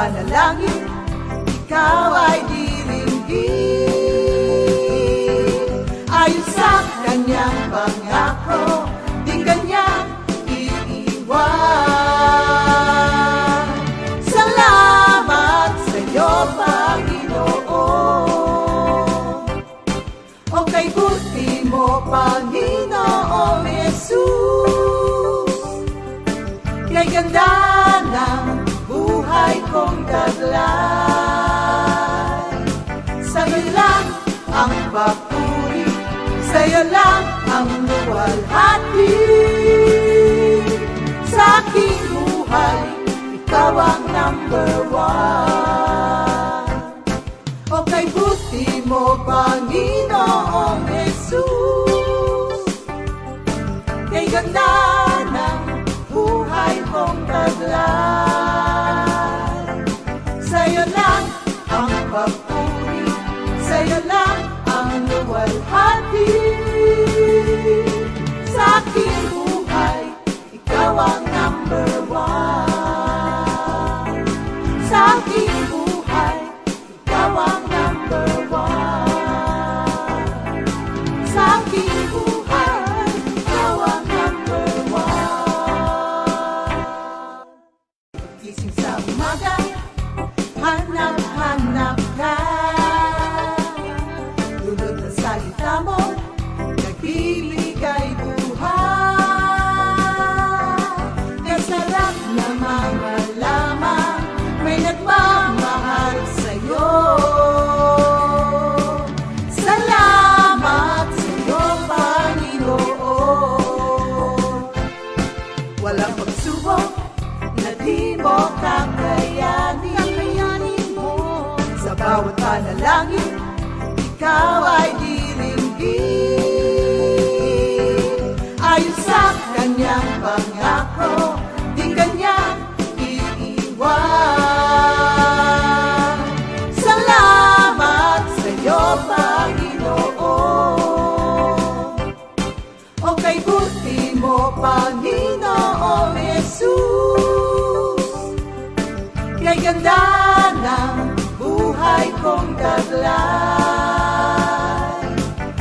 panalangin, ikaw ay diringgin. Ayon sa kanyang pangako, di kanya iiwan. Salamat sa iyo, Panginoon. O kay buti mo, Panginoong Jesus, kay ganda ng buhay kong taglay. Sa'yo lang ang papuri, sa'yo lang ang luwalhati. Sa aking buhay, ikaw ang number one. O kay buti mo, Panginoong Jesus, kay ganda ng buhay kong taglay. Sa'yo lang ang papuri, sa'yo lang ang luwalhati. Sa aking buhay, ikaw ang number one. Sa aking buhay, ikaw ang number one. Sa aking buhay, ikaw ang number one. Gising sa umaga, hanap-hanap ka. Lulod na salita mo, nagbibigay buhay. Kaya sarap namang malaman, may nagmamahal sa'yo. Salamat sa'yo, Panginoon. Walang pagsubok na di mo kakayanin mo. Sa bawat panalangin, ikaw ay diringgin. Ayon sa kanyang pangako, di kanya iiwan. Salamat sa iyo, Panginoon. O kay buti mo, Panginoong Jesus, kay ganda ng buhay kong taglay.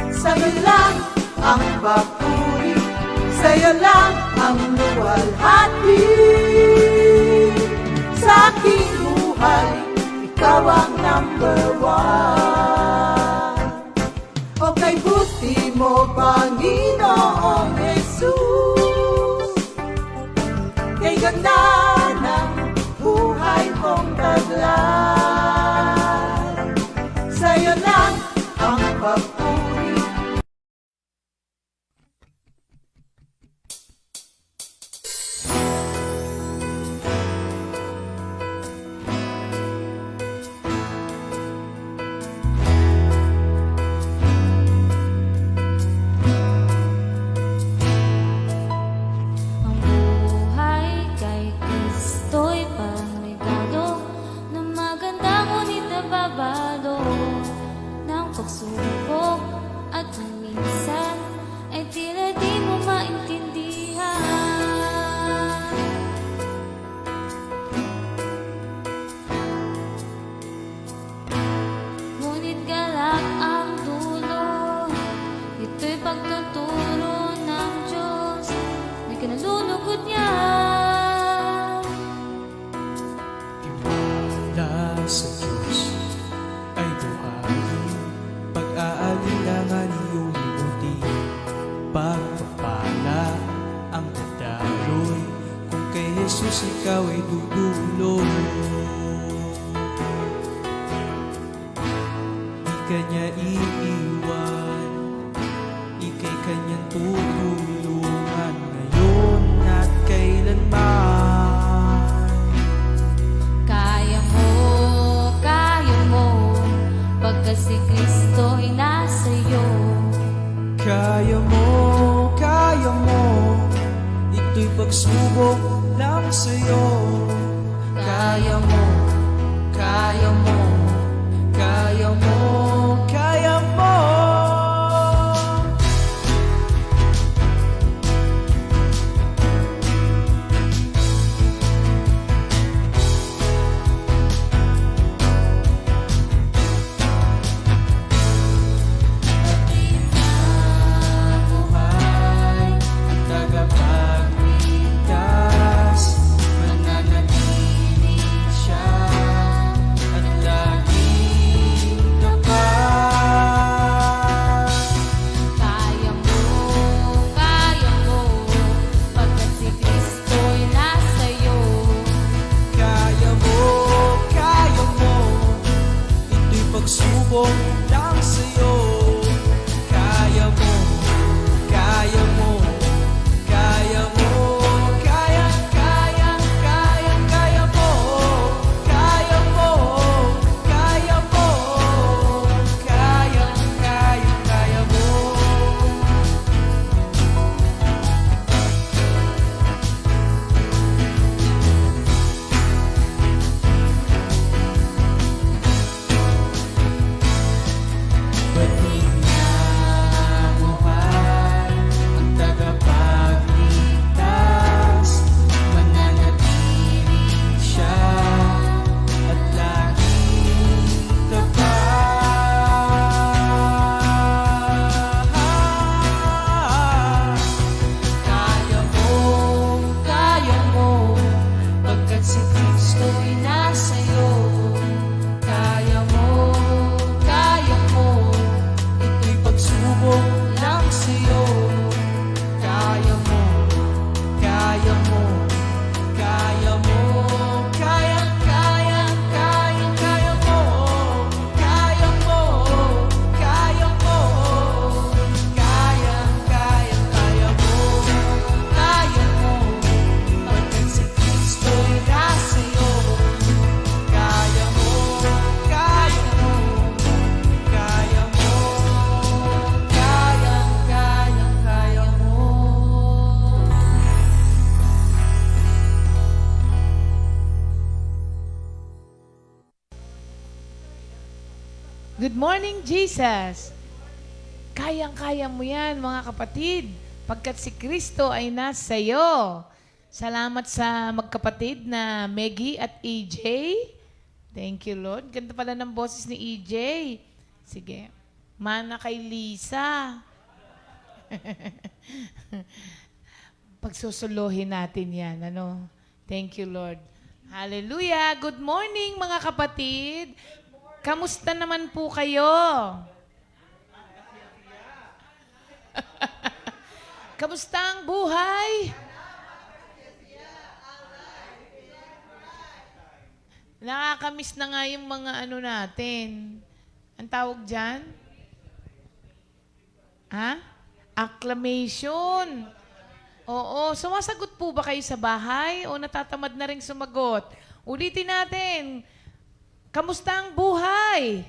Sa'yo lang ang papuri, sa'yo lang ang luwalhati. Sa aking buhay, ikaw ang number one. O kay buti mo, Panginoong Jesus, kay ganda ng buhay kong taglay. Sa'yo lang ang papuri. Ang buhay kay Kristo'y parang regalo na maganda ngunit nababalo ng pagsubok at minsan ay tila di mo maintindihan. Ngunit galak ang dulo, ito'y pagtuturo ng Diyos na kinalulugod niya. Tiwala sa Diyos ay buhayin, pag-aalinlangan iyong limuti. Pagpapala ang dadaroy, kung kay Jesus ikaw ay dudulog. Di kanya iiwan, ika'y kanyang tutulungan ngayon at kailanman. Kaya mo, pagkat si Kristo'y nasa iyo. Kaya mo, ito'y pagsubok lang sa'yo. Kaya mo, kaya mo, kaya mo, kaya mo. Good morning, Jesus. Kayang-kaya mo yan, mga kapatid, pagkat si Kristo ay nasa iyo. Salamat sa magkapatid na Meggy at EJ. Thank you, Lord. Ganda pala ng boses ni EJ. Sige. Mana kay Lisa. Pagsusuluhin natin yan. Ano? Thank you, Lord. Hallelujah. Good morning, mga kapatid. Kamusta naman po kayo? Kamusta ang buhay? Nakakamiss na nga yung mga ano natin. Ang tawag dyan? Ha? Acclamation. Oo. Sumasagot po ba kayo sa bahay o natatamad na rin sumagot? Ulitin natin. Kamusta ang buhay?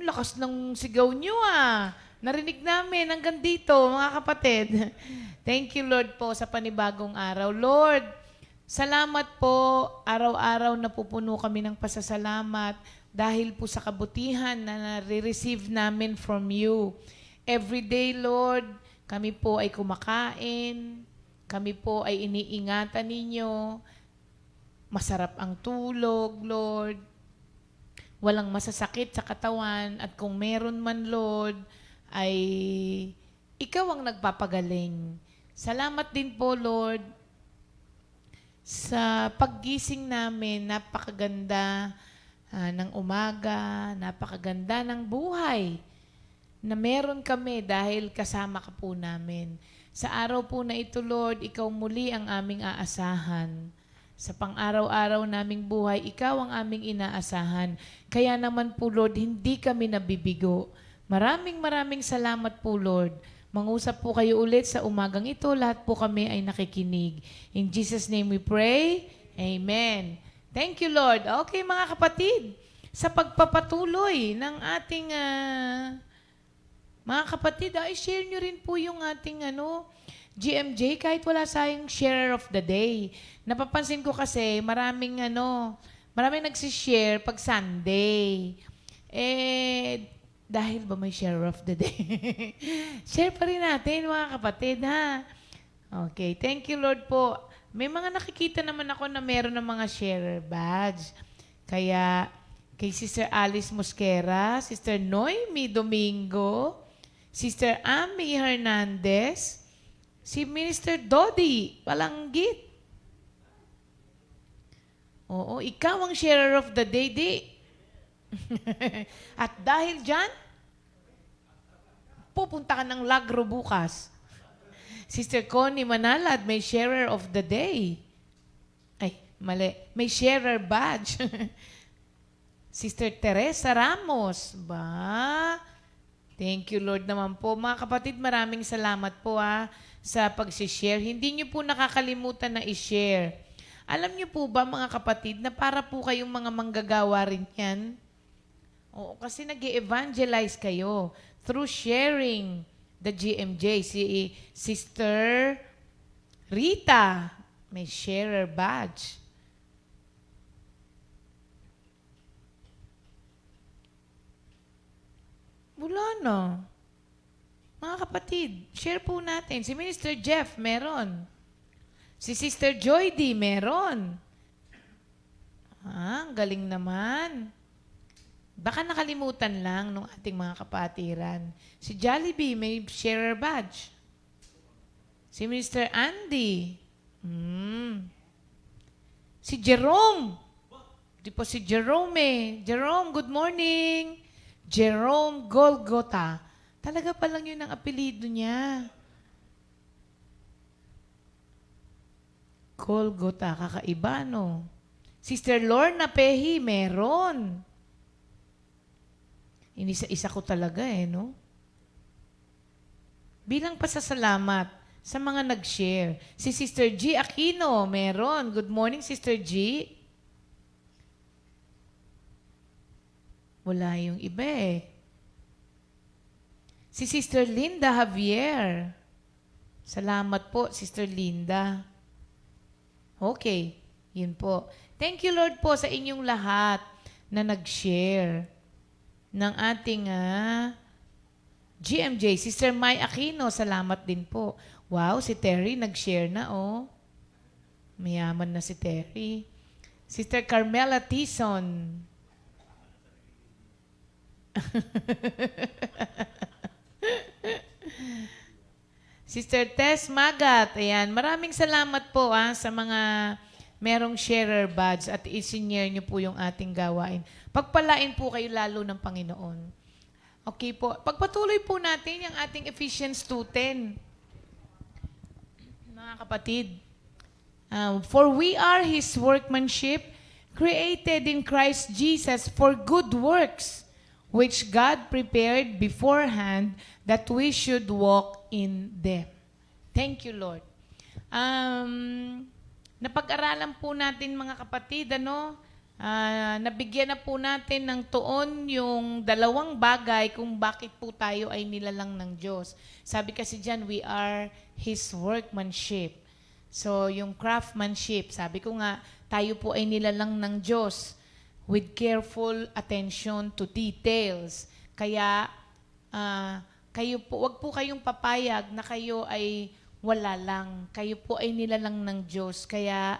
Lakas ng sigaw nyo ah. Narinig namin hanggang dito, mga kapatid. Thank you, Lord po, sa panibagong araw. Lord, salamat po. Araw-araw napupuno kami ng pasasalamat dahil po sa kabutihan na nare-receive namin from you. Every day, Lord, kami po ay kumakain. Kami po ay iniingatan ninyo. Masarap ang tulog, Lord. Walang masasakit sa katawan. At kung meron man, Lord, ay ikaw ang nagpapagaling. Salamat din po, Lord, sa paggising namin. Napakaganda ng umaga, napakaganda ng buhay na meron kami dahil kasama ka po namin. Sa araw po na ito, Lord, ikaw muli ang aming aasahan. Sa pang-araw-araw naming buhay, ikaw ang aming inaasahan. Kaya naman po, Lord, hindi kami nabibigo. Maraming salamat po, Lord. Mangusap po kayo ulit sa umagang ito. Lahat po kami ay nakikinig. In Jesus' name we pray. Amen. Thank you, Lord. Okay, mga kapatid, sa pagpapatuloy ng ating mga kapatid, share nyo rin po yung ating GMJ kahit wala sayang share of the day. Napapansin ko kasi maraming nagsishare pag Sunday. Dahil ba may share of the day? Share pa rin natin, mga kapatid, ha? Okay, thank you, Lord po. May mga nakikita naman ako na meron ng mga sharer badge. Kaya kay Sister Alice Mosquera, Sister Noemi Domingo, Sister Amy Hernandez, si Minister Dodi Palanggit. Oo, ikaw ang sharer of the day, di. At dahil dyan, pupunta ka ng Lagro bukas. Sister Connie Manalad, may sharer of the day. Ay, mali. May sharer badge. Sister Teresa Ramos. Ba? Thank you, Lord naman po. Mga kapatid, maraming salamat po sa pag-share. Hindi niyo po nakakalimutan na i-share. Alam niyo po ba, mga kapatid, na para po kayong mga manggagawa rin yan? Oo, kasi nag-evangelize kayo through sharing the GMJ. Si Sister Rita, may sharer badge. Wala na. Mga kapatid, share po natin. Si Minister Jeff, meron. Si Sister Joy D, meron. Ang galing naman. Baka nakalimutan lang ng ating mga kapatiran. Si Jollibee, may sharer badge. Si Mr. Andy. Si Jerome. Di po si Jerome eh. Jerome, good morning. Jerome Golgota. Talaga pa lang yun ang apelido niya. Golgota, kakaiba, no? Sister Lorna Pehi, meron. Inisa-isa ko talaga no? Bilang pasasalamat sa mga nag-share. Si Sister G. Aquino, meron. Good morning, Sister G. Wala yung iba Si Sister Linda Javier. Salamat po, Sister Linda. Okay. Yun po. Thank you, Lord po, sa inyong lahat na nag-share ng ating GMJ. Sister Mai Aquino, salamat din po. Wow, si Terry nag-share na, oh. Mayaman na si Terry. Sister Carmela Tison. Sister Tess Magat, ayan. Maraming salamat po sa mga merong sharer badge at isinyer niyo po yung ating gawain. Pagpalain po kayo lalo ng Panginoon. Okay po. Pagpatuloy po natin yung ating Ephesians 2:10. Mga kapatid, for we are His workmanship, created in Christ Jesus for good works, which God prepared beforehand that we should walk in them. Thank you, Lord. Napag-aralan po natin, mga kapatid, nabigyan na po natin ng tuon yung dalawang bagay kung bakit po tayo ay nilalang ng Diyos. Sabi kasi dyan, we are His workmanship. So, yung craftsmanship, sabi ko nga, tayo po ay nilalang ng Diyos with careful attention to details. Kaya, kayo po, wag po kayong papayag na kayo ay wala lang. Kayo po ay nilalang ng Diyos. Kaya,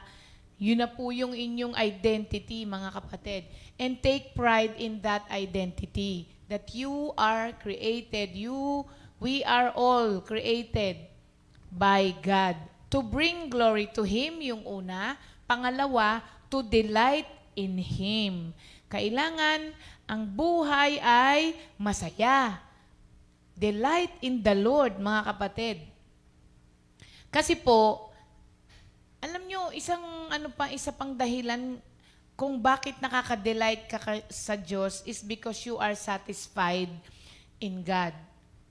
yun na po yung inyong identity, mga kapatid. And take pride in that identity. That you are created. We are all created by God. To bring glory to Him, yung una. Pangalawa, to delight in Him. Kailangan ang buhay ay masaya. Delight in the Lord, mga kapatid. Kasi po, alam nyo, isa pang dahilan kung bakit nakaka-delight ka sa Diyos is because you are satisfied in God.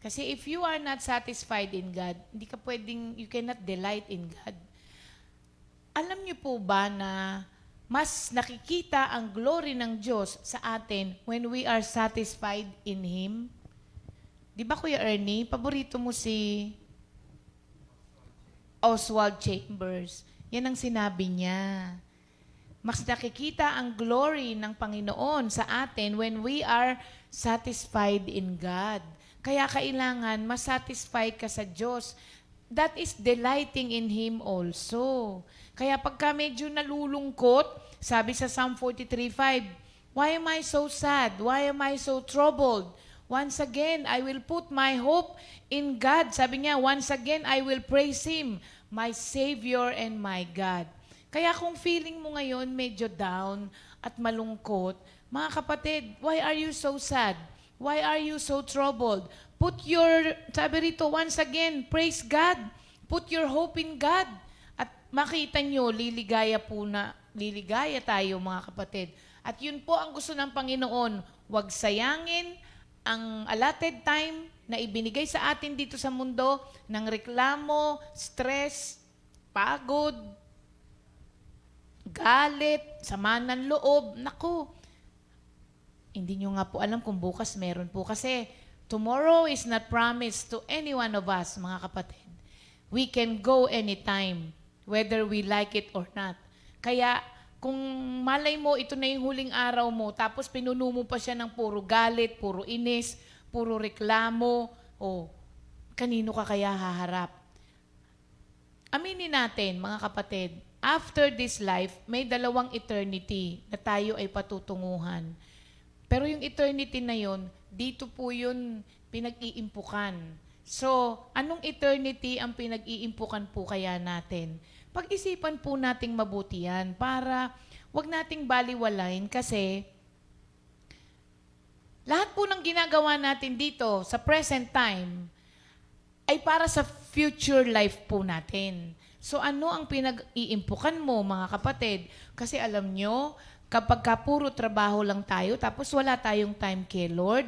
Kasi if you are not satisfied in God, you cannot delight in God. Alam nyo po ba na mas nakikita ang glory ng Diyos sa atin when we are satisfied in Him? Di ba, Kuya Ernie, paborito mo si Oswald Chambers? Yan ang sinabi niya. Mas nakikita ang glory ng Panginoon sa atin when we are satisfied in God. Kaya kailangan masatisfy ka sa Diyos. That is delighting in Him also. Kaya pagka medyo nalulungkot, sabi sa Psalm 43:5, why am I so sad? Why am I so troubled? Once again, I will put my hope in God. Sabi niya, once again, I will praise Him, my Savior and my God. Kaya kung feeling mo ngayon medyo down at malungkot, mga kapatid, why are you so sad? Why are you so troubled? Sabi rito, once again, praise God. Put your hope in God. At makita nyo, liligaya tayo, mga kapatid. At yun po ang gusto ng Panginoon. Huwag sayangin ang allotted time na ibinigay sa atin dito sa mundo ng reklamo, stress, pagod, galit, sama ng loob. Naku, hindi nyo nga po alam kung bukas meron po. Kasi tomorrow is not promised to any one of us, mga kapatid. We can go anytime, whether we like it or not. Kaya, kung malay mo, ito na yung huling araw mo, tapos pinuno mo pa siya ng puro galit, puro inis, puro reklamo, kanino ka kaya haharap? Aminin natin, mga kapatid, after this life, may dalawang eternity na tayo ay patutunguhan. Pero yung eternity na yun, dito po yun pinag-iimpukan. So, anong eternity ang pinag-iimpukan po kaya natin? Pag-isipan po nating mabuti yan para wag nating baliwalain kasi lahat po ng ginagawa natin dito sa present time ay para sa future life po natin. So, ano ang pinag-iimpukan mo, mga kapatid? Kasi alam nyo, kapag puro trabaho lang tayo, tapos wala tayong time kay Lord,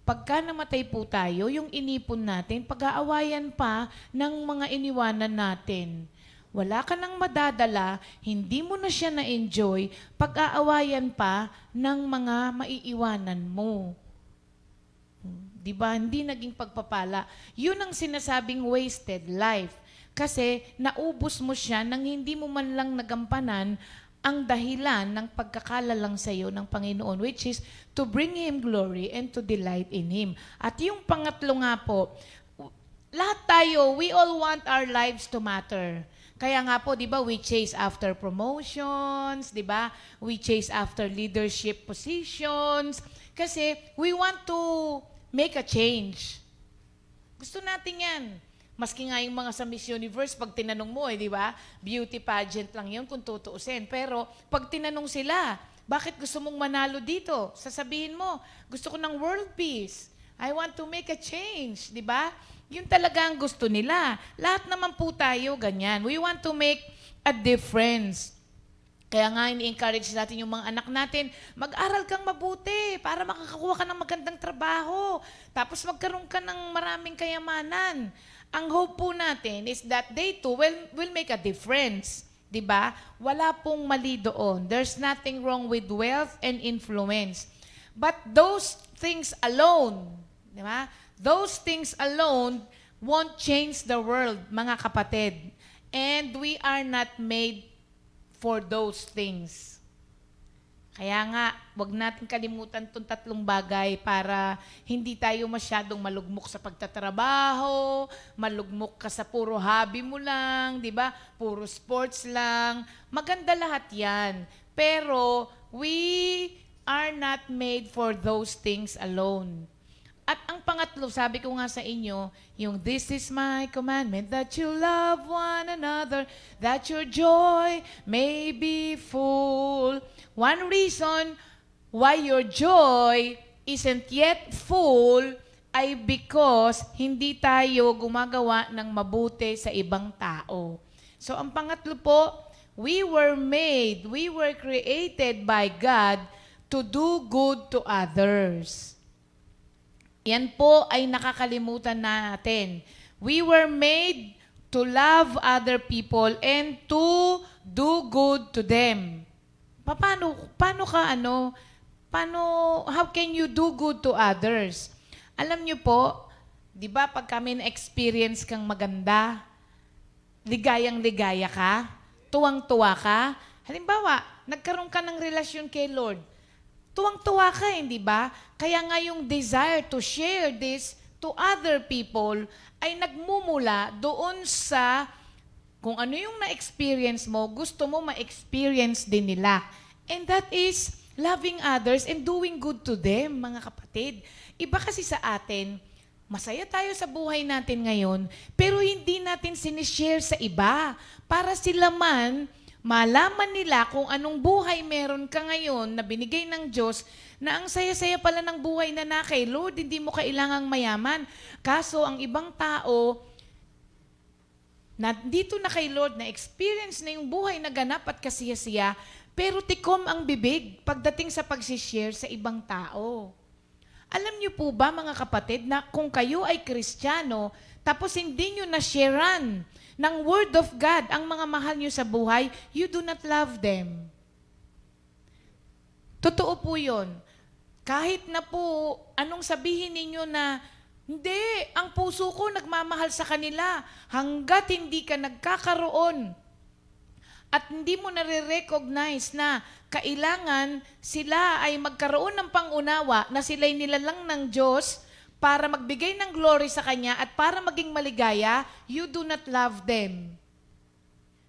pagka namatay po tayo, yung inipon natin, pag-aawayan pa ng mga iniwanan natin. Wala ka nang madadala, hindi mo na siya na-enjoy, pag-aawayan pa ng mga maiiwanan mo. Diba? Hindi naging pagpapala. Yun ang sinasabing wasted life. Kasi naubos mo siya nang hindi mo man lang nagampanan ang dahilan ng pagkakalalang sa iyo ng Panginoon, which is to bring Him glory and to delight in Him. At yung pangatlo nga po, lahat tayo, we all want our lives to matter. Kaya nga po, di ba, we chase after promotions, di ba? We chase after leadership positions. Kasi we want to make a change. Gusto natin yan. Maski nga yung mga sa Miss Universe, pag tinanong mo, di ba? Beauty pageant lang yun kung tutuusin. Pero pag tinanong sila, bakit gusto mong manalo dito? Sasabihin mo, gusto ko ng world peace. I want to make a change, di ba? Yun talaga ang gusto nila. Lahat naman po tayo ganyan. We want to make a difference. Kaya nga, ini-encourage natin yung mga anak natin, mag-aral kang mabuti para makakakuha ka ng magandang trabaho. Tapos magkaroon ka ng maraming kayamanan. Ang hope po natin is that they too will make a difference. Diba? Wala pong mali doon. There's nothing wrong with wealth and influence. But those things alone, diba? Those things alone won't change the world, mga kapatid. And we are not made for those things. Kaya nga, wag natin kalimutan itong tatlong bagay para hindi tayo masyadong malugmok sa pagtatrabaho, malugmok ka sa puro hobby mo lang, di ba? Puro sports lang. Maganda lahat yan. Pero we are not made for those things alone. At ang pangatlo, sabi ko nga sa inyo, yung this is my commandment, that you love one another, that your joy may be full. One reason why your joy isn't yet full ay because hindi tayo gumagawa ng mabuti sa ibang tao. So ang pangatlo po, we were created by God to do good to others. Yan po ay nakakalimutan natin. We were made to love other people and to do good to them. How can you do good to others? Alam niyo po, di ba pag kami na-experience kang maganda, ligayang-ligaya ka, tuwang-tuwa ka, halimbawa, nagkaroon ka ng relasyon kay Lord, tuwang-tuwa ka, hindi ba? Kaya nga yung desire to share this to other people ay nagmumula doon sa kung ano yung na-experience mo, gusto mo ma-experience din nila. And that is loving others and doing good to them, mga kapatid. Iba kasi sa atin, masaya tayo sa buhay natin ngayon, pero hindi natin sinishare sa iba para sila man malaman nila kung anong buhay meron ka ngayon na binigay ng Diyos na ang saya-saya pala ng buhay na kay Lord, hindi mo kailangang mayaman. Kaso ang ibang tao, na dito na kay Lord, na experience na yung buhay na ganap at kasiya-siya, pero tikom ang bibig pagdating sa pagsishare sa ibang tao. Alam niyo po ba, mga kapatid, na kung kayo ay Kristiyano, tapos hindi nyo na-sharean ng Word of God ang mga mahal nyo sa buhay, you do not love them. Totoo po yun. Kahit na po, anong sabihin ninyo na, hindi, ang puso ko nagmamahal sa kanila hanggat hindi ka nagkakaroon at hindi mo nare-recognize na kailangan sila ay magkaroon ng pangunawa na sila'y nilalang ng Diyos para magbigay ng glory sa Kanya at para maging maligaya, you do not love them.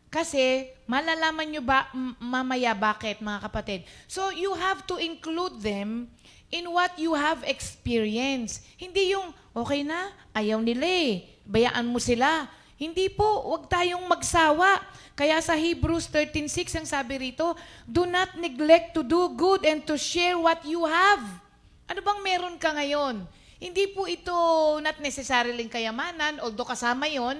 Kasi, malalaman nyo ba mamaya bakit, mga kapatid? So, you have to include them in what you have experienced. Hindi yung, okay na, ayaw nila bayaan mo sila. Hindi po, wag tayong magsawa. Kaya sa Hebrews 13:6 ang sabi rito, do not neglect to do good and to share what you have. Ano bang meron ka ngayon? Hindi po ito not necessarily kayamanan, although kasama yon.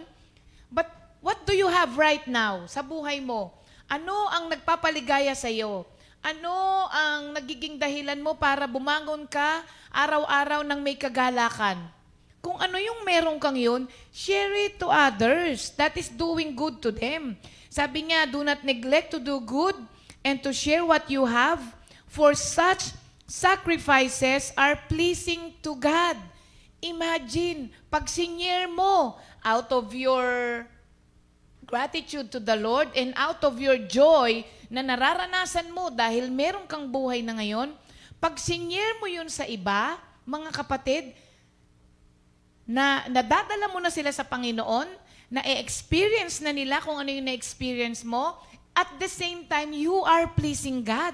But what do you have right now sa buhay mo? Ano ang nagpapaligaya sa iyo? Ano ang nagiging dahilan mo para bumangon ka araw-araw ng may kagalakan? Kung ano yung meron kang yun, share it to others. That is doing good to them. Sabi niya, do not neglect to do good and to share what you have, for such sacrifices are pleasing to God. Imagine, pag sinyer mo out of your gratitude to the Lord and out of your joy na nararanasan mo dahil meron kang buhay na ngayon, pag sinyer mo yun sa iba, mga kapatid, na nadadala mo na sila sa Panginoon, na e-experience na nila kung ano yung na-experience mo, at the same time, you are pleasing God.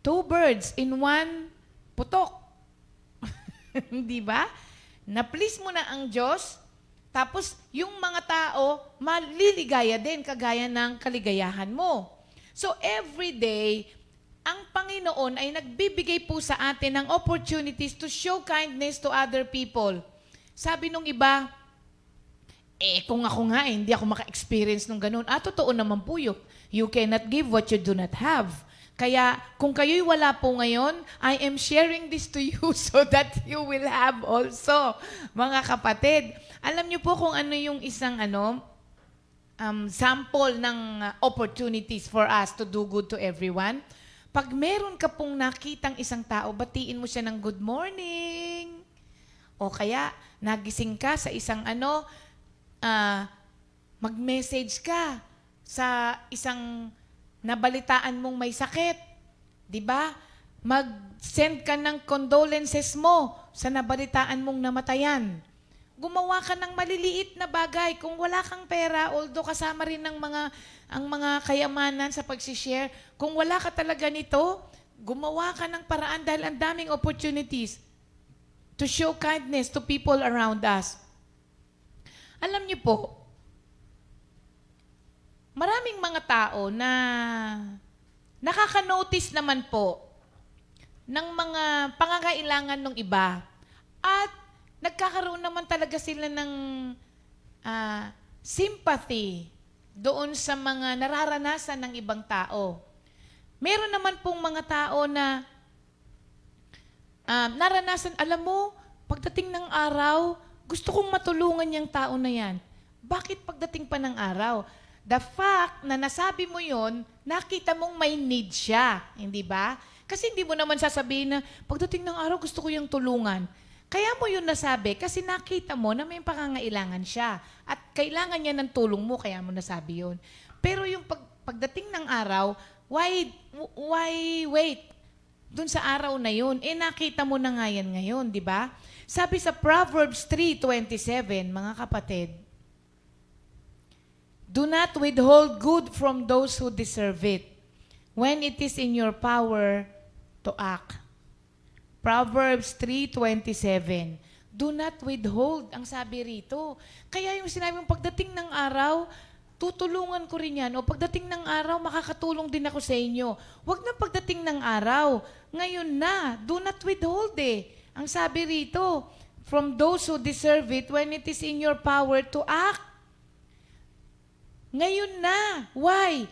2 birds in 1 putok. Di ba? Na-please mo na ang Diyos, tapos yung mga tao, maliligaya din, kagaya ng kaligayahan mo. So every day, ang Panginoon ay nagbibigay po sa atin ng opportunities to show kindness to other people. Sabi nung iba, kung ako nga hindi ako maka-experience nung ganun. Totoo naman po yun. You cannot give what you do not have. Kaya kung kayo'y wala po ngayon, I am sharing this to you so that you will have also. Mga kapatid, alam niyo po kung ano yung isang sample ng opportunities for us to do good to everyone? Pag meron ka pong nakitang isang tao, batiin mo siya ng good morning. O kaya, nagising ka sa isang mag-message ka sa isang nabalitaan mong may sakit. Di ba? Mag-send ka ng condolences mo sa nabalitaan mong namatayan. Gumawa ka ng maliliit na bagay. Kung wala kang pera, although kasama rin ang mga kayamanan sa pag-share, kung wala ka talaga nito, gumawa ka ng paraan dahil ang daming opportunities to show kindness to people around us. Alam niyo po, maraming mga tao na nakaka-notice naman po ng mga pangangailangan ng iba at nagkakaroon naman talaga sila ng sympathy doon sa mga nararanasan ng ibang tao. Meron naman pong mga tao na naranasan, alam mo, pagdating ng araw, gusto kong matulungan yung tao na yan. Bakit pagdating pa ng araw? The fact na nasabi mo yon, nakita mong may need siya, hindi ba? Kasi hindi mo naman sasabihin na, pagdating ng araw, gusto ko yung tulungan. Kaya mo yun nasabi kasi nakita mo na may pangangailangan siya at kailangan niya ng tulong mo, kaya mo nasabi yun. Pero yung pagdating ng araw, why wait? Doon sa araw na yun, nakita mo na nga yan ngayon, di ba? Sabi sa Proverbs 3:27, mga kapatid, do not withhold good from those who deserve it when it is in your power to act. Proverbs 3:27. Do not withhold, ang sabi rito. Kaya yung sinabi mong pagdating ng araw, tutulungan ko rin yan. O pagdating ng araw, makakatulong din ako sa inyo. Huwag na pagdating ng araw. Ngayon na. Do not withhold Ang sabi rito, from those who deserve it when it is in your power to act. Ngayon na. Why?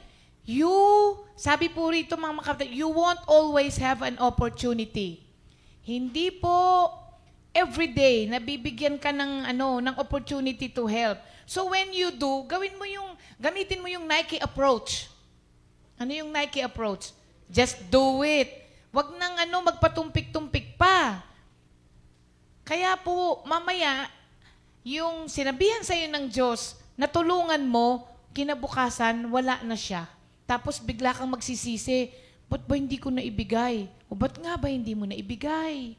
Sabi po rito mga kapatid, you won't always have an opportunity. Hindi po everyday nabibigyan ka ng opportunity to help. So when you do, gamitin mo yung Nike approach. Ano yung Nike approach? Just do it. Wag nang magpatumpik-tumpik pa. Kaya po, mamaya, yung sinabihan sa'yo ng Diyos, natulungan mo, kinabukasan, wala na siya. Tapos bigla kang magsisisi, ba't ba hindi ko naibigay? O ba't nga ba hindi mo naibigay?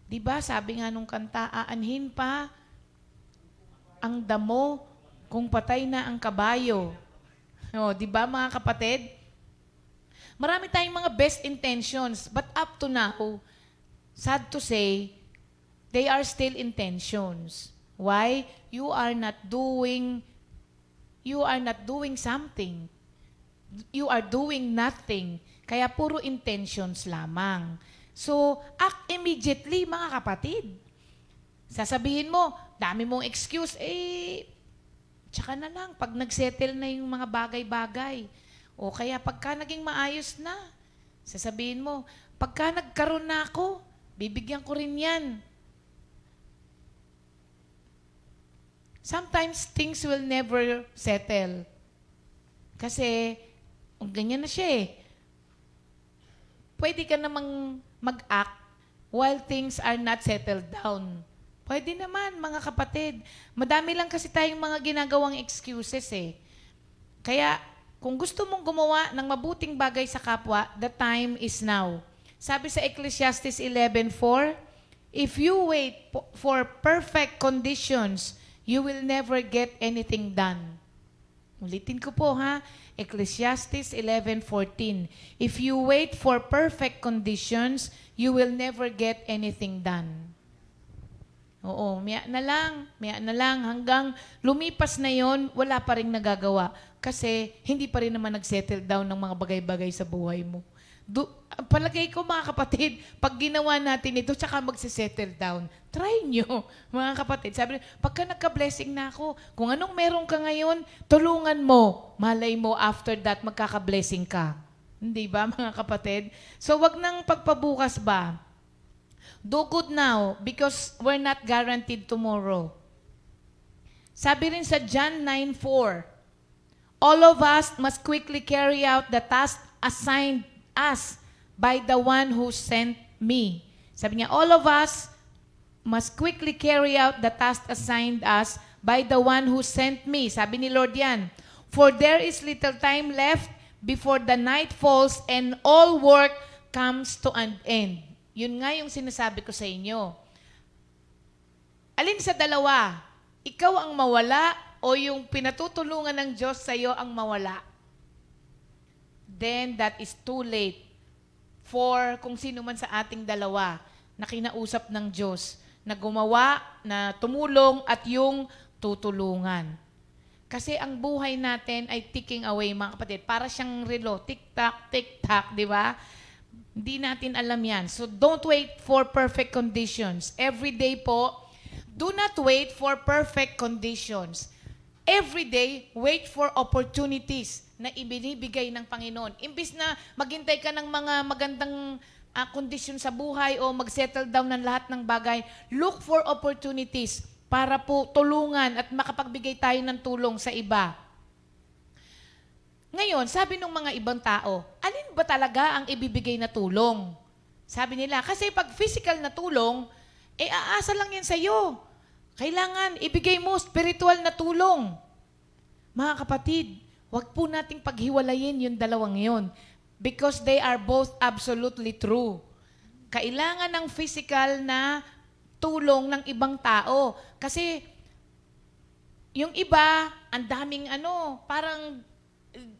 Diba, sabi nga nung kanta, aanhin pa ang damo kung patay na ang kabayo. O, diba mga kapatid? Marami tayong mga best intentions, but up to now, sad to say, they are still intentions. Why? You are not doing something. You are doing nothing. Kaya puro intentions lamang. So, act immediately, mga kapatid. Sasabihin mo, dami mong excuse, tsaka na lang, pag nagsettle na yung mga bagay-bagay. O kaya pagka naging maayos na, sasabihin mo, pagka nagkaroon na ako, bibigyan ko rin yan. Sometimes things will never settle. Kasi, ganyan na siya Pwede ka namang mag-act while things are not settled down. Pwede naman, mga kapatid. Madami lang kasi tayong mga ginagawang excuses Kaya, Kung gusto mong gumawa ng mabuting bagay sa kapwa, the time is now. Sabi sa Ecclesiastes 11:4, if you wait for perfect conditions, you will never get anything done. Ulitin ko po ha, Ecclesiastes 11:14. If you wait for perfect conditions, you will never get anything done. Oo, maya na lang, hanggang lumipas na yon, wala pa rin nagagawa. Kasi hindi pa rin naman nag-settle down ng mga bagay-bagay sa buhay mo. Palagay ko mga kapatid, pag ginawa natin ito, tsaka magsisettle down. Try nyo, mga kapatid. Sabi, pagka nagka-blessing na ako, kung anong meron ka ngayon, tulungan mo. Malay mo, after that, magkaka-blessing ka. Hindi ba, mga kapatid? So, wag nang pagpabukas ba? Do good now because we're not guaranteed tomorrow. Sabi rin sa John 9:4, all of us must quickly carry out the task assigned us by the one who sent me. Sabi niya, all of us must quickly carry out the task assigned us by the one who sent me. Sabi ni Lord yan, for there is little time left before the night falls and all work comes to an end. Yun nga yung sinasabi ko sa inyo. Alin sa dalawa? Ikaw ang mawala o yung pinatutulungan ng Diyos sa iyo ang mawala? Then that is too late for kung sino man sa ating dalawa na kinausap ng Diyos, na gumawa, na tumulong at yung tutulungan. Kasi ang buhay natin ay ticking away, mga kapatid. Para siyang relo, tick-tack, tick-tack, di ba? Hindi natin alam yan. So don't wait for perfect conditions. Every day po, do not wait for perfect conditions. Every day, wait for opportunities na ibinibigay ng Panginoon. Imbis na maghintay ka ng mga magandang kondisyon sa buhay o mag-settle down ng lahat ng bagay, look for opportunities para po tulungan at makapagbigay tayo ng tulong sa iba. Ngayon, sabi ng mga ibang tao, alin ba talaga ang ibibigay na tulong? Sabi nila, kasi pag physical na tulong, aasa lang yan sa'yo. Kailangan ibigay mo spiritual na tulong. Mga kapatid, wag po nating paghiwalayin yung dalawang yon because they are both absolutely true. Kailangan ng physical na tulong ng ibang tao. Kasi yung iba, ang daming parang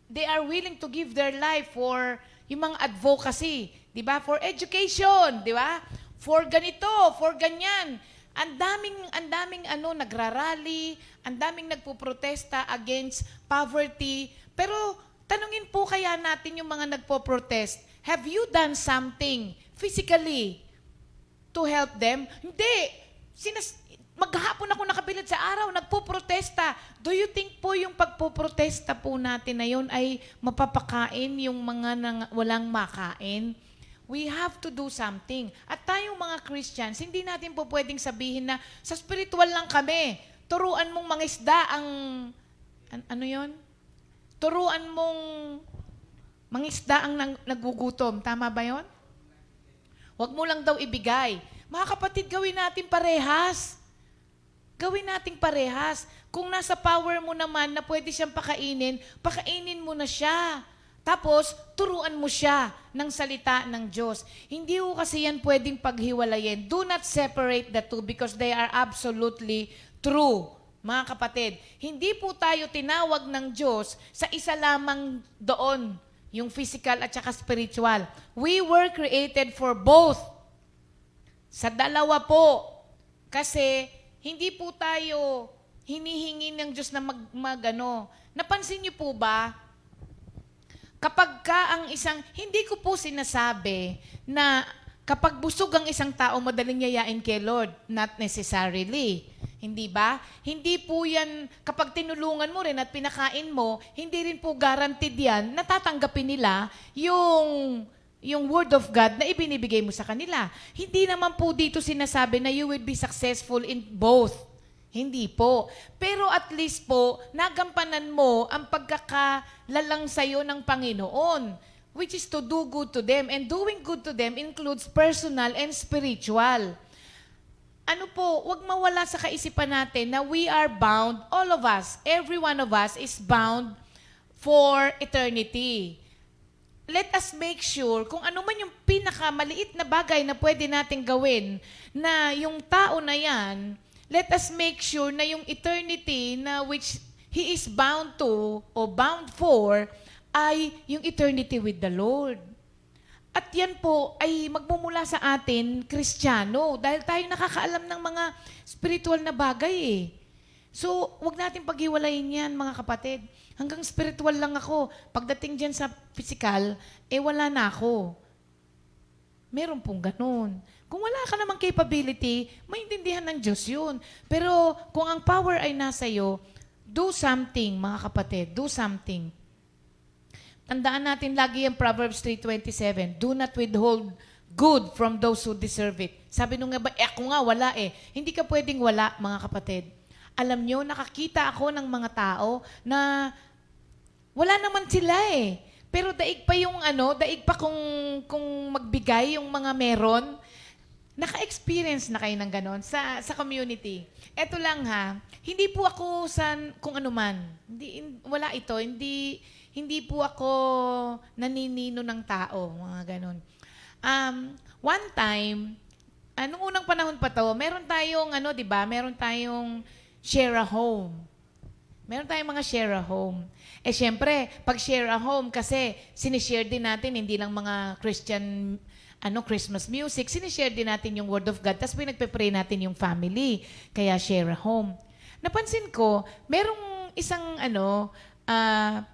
they are willing to give their life for yung mga advocacy, 'di ba? For education, 'di ba? For ganito, for ganyan. Ang daming nagrarally, ang daming nagpoprotesta against poverty. Pero tanungin po kaya natin yung mga nagpo-protest, have you done something physically to help them? Hindi. Maghapon ako nakabilad sa araw, nagpo-protesta. Do you think po yung pagpo-protesta po natin na yun ay mapapakain yung mga walang makain? We have to do something. At tayong mga Christians, hindi natin po pwedeng sabihin na sa spiritual lang kami. Turuan mong mangisda ang... Ano yon? Turuan mong mangisda ang nagugutom. Tama ba yon? Huwag mo lang daw ibigay. Mga kapatid, gawin natin parehas. Gawin nating parehas. Kung nasa power mo naman na pwede siyang pakainin mo na siya. Tapos, turuan mo siya ng salita ng Diyos. Hindi ko kasi yan pwedeng paghiwalayin. Do not separate the two because they are absolutely true. Mga kapatid, hindi po tayo tinawag ng Diyos sa isa lamang doon, yung physical at saka spiritual. We were created for both. Sa dalawa po. Kasi, hindi po tayo hinihingi ng Diyos na Napansin niyo po ba? Kapag ka ang hindi ko po sinasabi na kapag busog ang isang tao, madaling yayain kay Lord. Not necessarily. Hindi ba? Hindi po yan, kapag tinulungan mo rin at pinakain mo, hindi rin po guaranteed yan, natatanggapin nila yung word of God na ibinibigay mo sa kanila. Hindi naman po dito sinasabi na you will be successful in both. Hindi po. Pero at least po, nagampanan mo ang pagkakalalang sa'yo ng Panginoon, which is to do good to them. And doing good to them includes personal and spiritual. Huwag mawala sa kaisipan natin na we are bound, all of us, every one of us is bound for eternity. Let us make sure kung ano man yung pinakamaliit na bagay na pwede nating gawin na yung tao na yan, let us make sure na yung eternity na which he is bound to o bound for ay yung eternity with the Lord. At yan po ay magmumula sa atin, Kristiyano, dahil tayo nakakaalam ng mga spiritual na bagay eh. So, wag natin paghiwalayin yan, mga kapatid. Hanggang spiritual lang ako. Pagdating dyan sa physical, wala na ako. Meron pong ganun. Kung wala ka namang capability, maintindihan ng Diyos yun. Pero kung ang power ay nasa iyo, do something, mga kapatid. Do something. Tandaan natin lagi yung Proverbs 3:27. Do not withhold good from those who deserve it. Sabi nung nga ba, ako nga wala eh. Hindi ka pwedeng wala, mga kapatid. Alam nyo, nakakita ako ng mga tao na wala naman sila eh. Pero daig pa yung daig pa kung magbigay yung mga meron. Naka-experience na kayo ng ganon sa community. Eto lang ha, hindi po ako kung ano man. Wala ito, hindi po ako naninino ng tao, mga ganon. One time, nung unang panahon pa to, meron tayong di ba? Meron tayong share a home. Meron tayong mga share a home. Syempre, pag share a home, kasi sinishare din natin, hindi lang mga Christian, Christmas music, sinishare din natin yung Word of God, tapos pinagpe-pray natin yung family. Kaya share a home. Napansin ko, merong isang,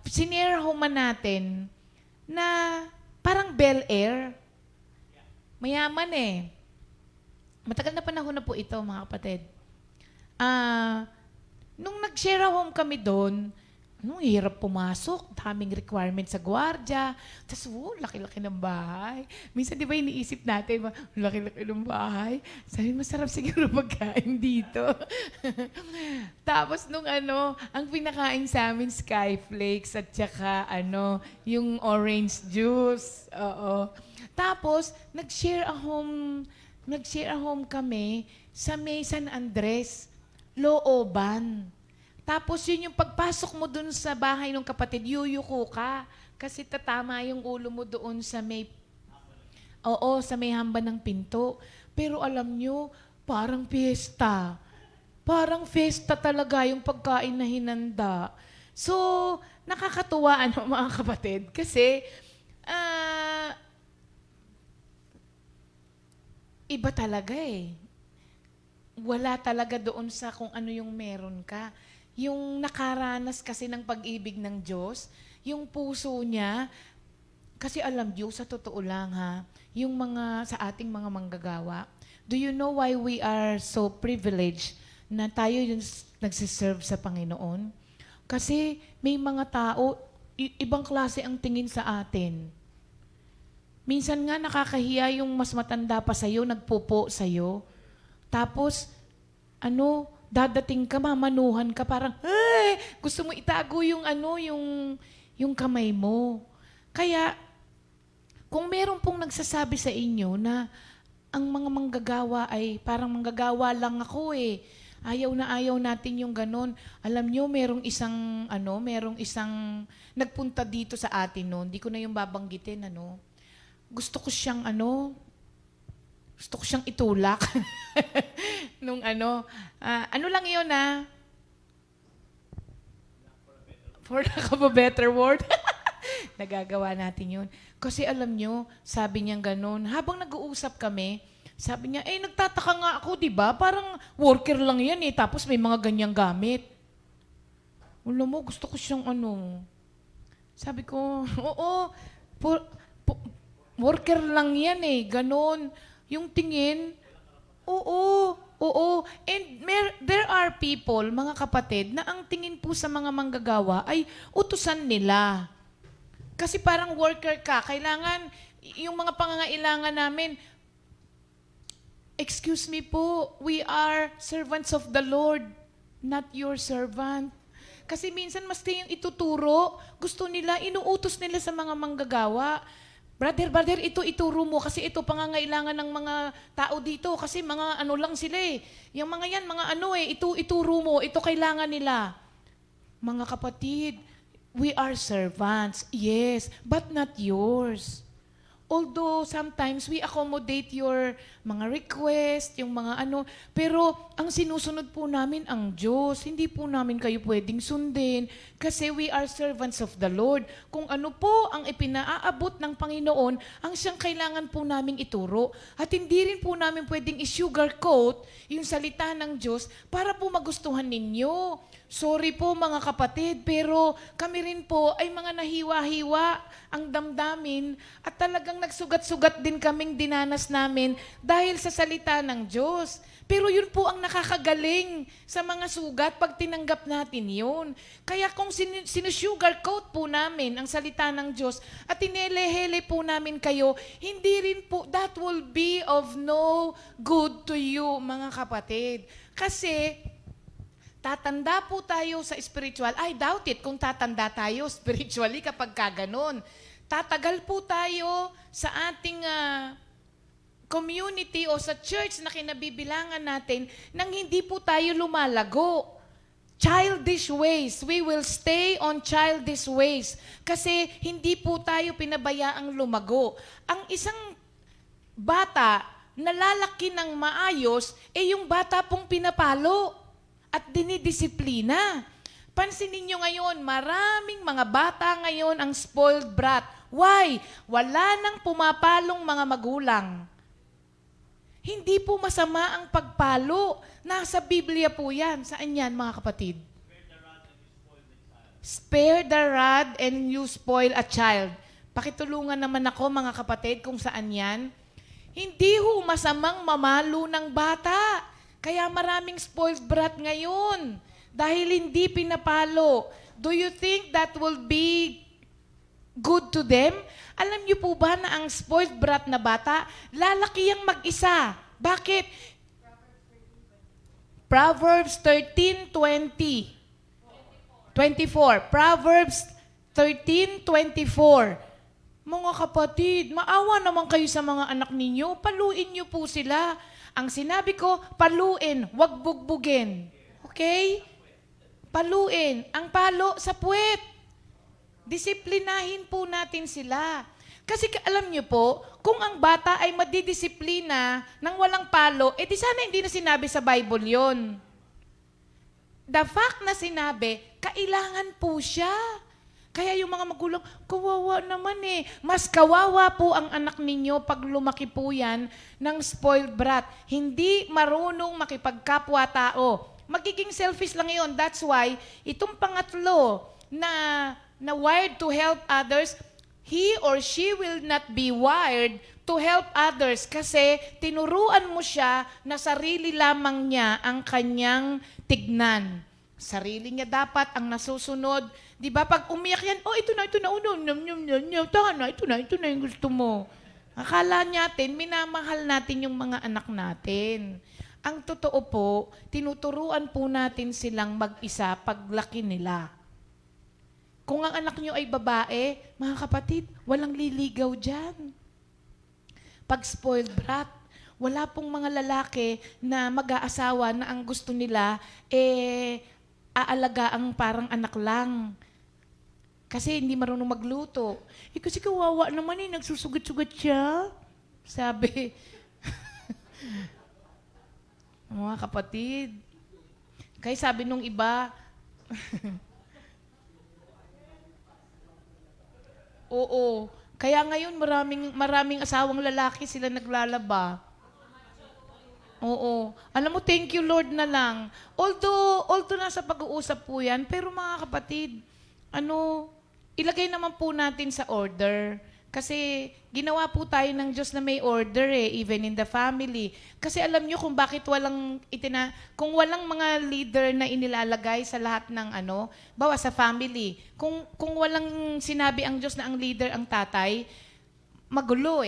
sinare home natin na parang Bel Air. Mayaman eh. Matagal na panahon na po ito, mga kapatid. Nung nag-share home kami doon, hirap pumasok, daming requirement sa gwardiya. Tapos, laki-laki ng bahay. Minsan, di ba iniisip natin, laki-laki ng bahay. Sabi, masarap siguro magkain dito. Tapos, nung ang pinakain sa amin, Skyflakes at saka, yung orange juice. Oo. Tapos, nag-share a home kami sa may San Andres, Looban. Tapos yun yung pagpasok mo dun sa bahay ng kapatid, yuyuko ka. Kasi tatama yung ulo mo doon sa may hamba ng pinto. Pero alam nyo, parang fiesta. Parang fiesta talaga yung pagkain na hinanda. So, nakakatuwa mga kapatid. Kasi, iba talaga eh. Wala talaga doon sa kung ano yung meron ka. Yung nakaranas kasi ng pag-ibig ng Diyos, yung puso niya, kasi alam Diyos, sa totoo lang ha, yung sa ating mga manggagawa, do you know why we are so privileged na tayo yung nagsiserve sa Panginoon? Kasi may mga tao, ibang klase ang tingin sa atin. Minsan nga nakakahiya yung mas matanda pa sa'yo, nagpupo sa'yo. Tapos, dadating ka, mamanuhan ka, parang, gusto mo itago yung yung kamay mo. Kaya, kung meron pong nagsasabi sa inyo na ang mga manggagawa ay parang manggagawa lang ako eh, ayaw na ayaw natin yung ganon. Alam nyo, merong isang nagpunta dito sa atin noon, hindi ko na yung babanggitin, gusto ko siyang itulak. Nung lang yun for lack of a better word. Nagagawa natin yun. Kasi alam nyo, sabi niya ganun, habang nag-uusap kami, sabi niya, nagtataka nga ako, di ba? Parang worker lang yan eh, tapos may mga ganyang gamit. Alam mo, gusto ko siyang Sabi ko, oo, worker lang yan eh, ganun. Yung tingin, oo. And there are people, mga kapatid, na ang tingin po sa mga manggagawa ay utusan nila. Kasi parang worker ka, kailangan, yung mga pangangailangan namin, excuse me po, we are servants of the Lord, not your servant. Kasi minsan mas yung ituturo, gusto nila, inuutos nila sa mga manggagawa. Brother, ito ituro mo kasi ito pangangailangan ng mga tao dito kasi mga lang sila eh. Yung mga yan, mga ito ituro mo, ito kailangan nila. Mga kapatid, We are servants, yes, but not yours. Although sometimes we accommodate your mga request, yung mga ano, pero ang sinusunod po namin ang Diyos. Hindi po namin kayo pwedeng sundin kasi we are servants of the Lord. Kung ano po ang ipinaaabot ng Panginoon, ang siyang kailangan po naming ituro. At hindi rin po namin pwedeng i-sugarcoat yung salita ng Diyos para po magustuhan ninyo. Sorry po mga kapatid, pero kami rin po ay mga nahiwa-hiwa ang damdamin at talagang nagsugat-sugat din kaming dinanas namin dahil sa salita ng Diyos. Pero yun po ang nakakagaling sa mga sugat pag tinanggap natin yun. Kaya kung sinusugarcoat po namin ang salita ng Diyos at inelehele po namin kayo, hindi rin po, that will be of no good to you mga kapatid. Kasi tatanda po tayo sa spiritual. I doubt it kung tatanda tayo spiritually kapag kaganon. Tatagal po tayo sa ating community o sa church na kinabibilangan natin nang hindi po tayo lumalago. Childish ways. We will stay on childish ways. Kasi hindi po tayo pinabayaang lumago. Ang isang bata na lalaki ng maayos, yung bata pong pinapalo at dinidisiplina. Pansinin nyo ngayon, maraming mga bata ngayon ang spoiled brat. Why? Wala nang pumapalong mga magulang. Hindi po masama ang pagpalo. Nasa Biblia po yan. Saan yan, mga kapatid? Spare the rod and you spoil a child. Pakitulungan naman ako, mga kapatid, kung saan yan. Hindi ho masamang mamalo ng bata. Kaya maraming spoiled brat ngayon dahil hindi pinapalo. Do you think that will be good to them? Alam niyo po ba na ang spoiled brat na bata, lalaki yang mag-isa. Bakit? Proverbs 13:20. 24. Proverbs 13:24. Mga kapatid, maawa naman kayo sa mga anak ninyo. Paluin niyo po sila. Ang sinabi ko, paluin, wag bugbugin. Okay? Paluin. Ang palo sa puwet. Disiplinahin po natin sila. Kasi alam niyo po, kung ang bata ay madidisiplina ng walang palo, di sana hindi na sinabi sa Bible yon. The fact na sinabi, kailangan po siya. Kaya yung mga magulang, kawawa naman Mas kawawa po ang anak ninyo pag lumaki po yan ng spoiled brat. Hindi marunong makipagkapwa-tao. Magiging selfish lang yun. That's why, itong pangatlo na wired to help others, he or she will not be wired to help others kasi tinuruan mo siya na sarili lamang niya ang kanyang tignan. Sarili niya dapat ang nasusunod. Di ba? Pag umiyak yan, ito na, ito na yung gusto mo. Akala natin, minamahal natin yung mga anak natin. Ang totoo po, tinuturuan po natin silang mag-isa paglaki nila. Kung ang anak nyo ay babae, mga kapatid, walang liligaw dyan. Pag spoiled brat, wala pong mga lalaki na mag-aasawa na ang gusto nila, aalaga ang parang anak lang. Kasi hindi marunong magluto. Kasi kawawa naman nagsusugat-sugat siya. Sabi. Mga kapatid. Kaya sabi nung iba, oo. Kaya ngayon maraming asawang lalaki sila naglalaba. Oo. Alam mo, thank you Lord na lang. Although nasa pag-uusap po yan, pero mga kapatid, ilagay naman po natin sa order. Kasi ginawa po tayo ng Diyos na may order even in the family. Kasi alam nyo kung bakit kung walang mga leader na inilalagay sa lahat ng bawa sa family. Kung walang sinabi ang Diyos na ang leader ang tatay, magulo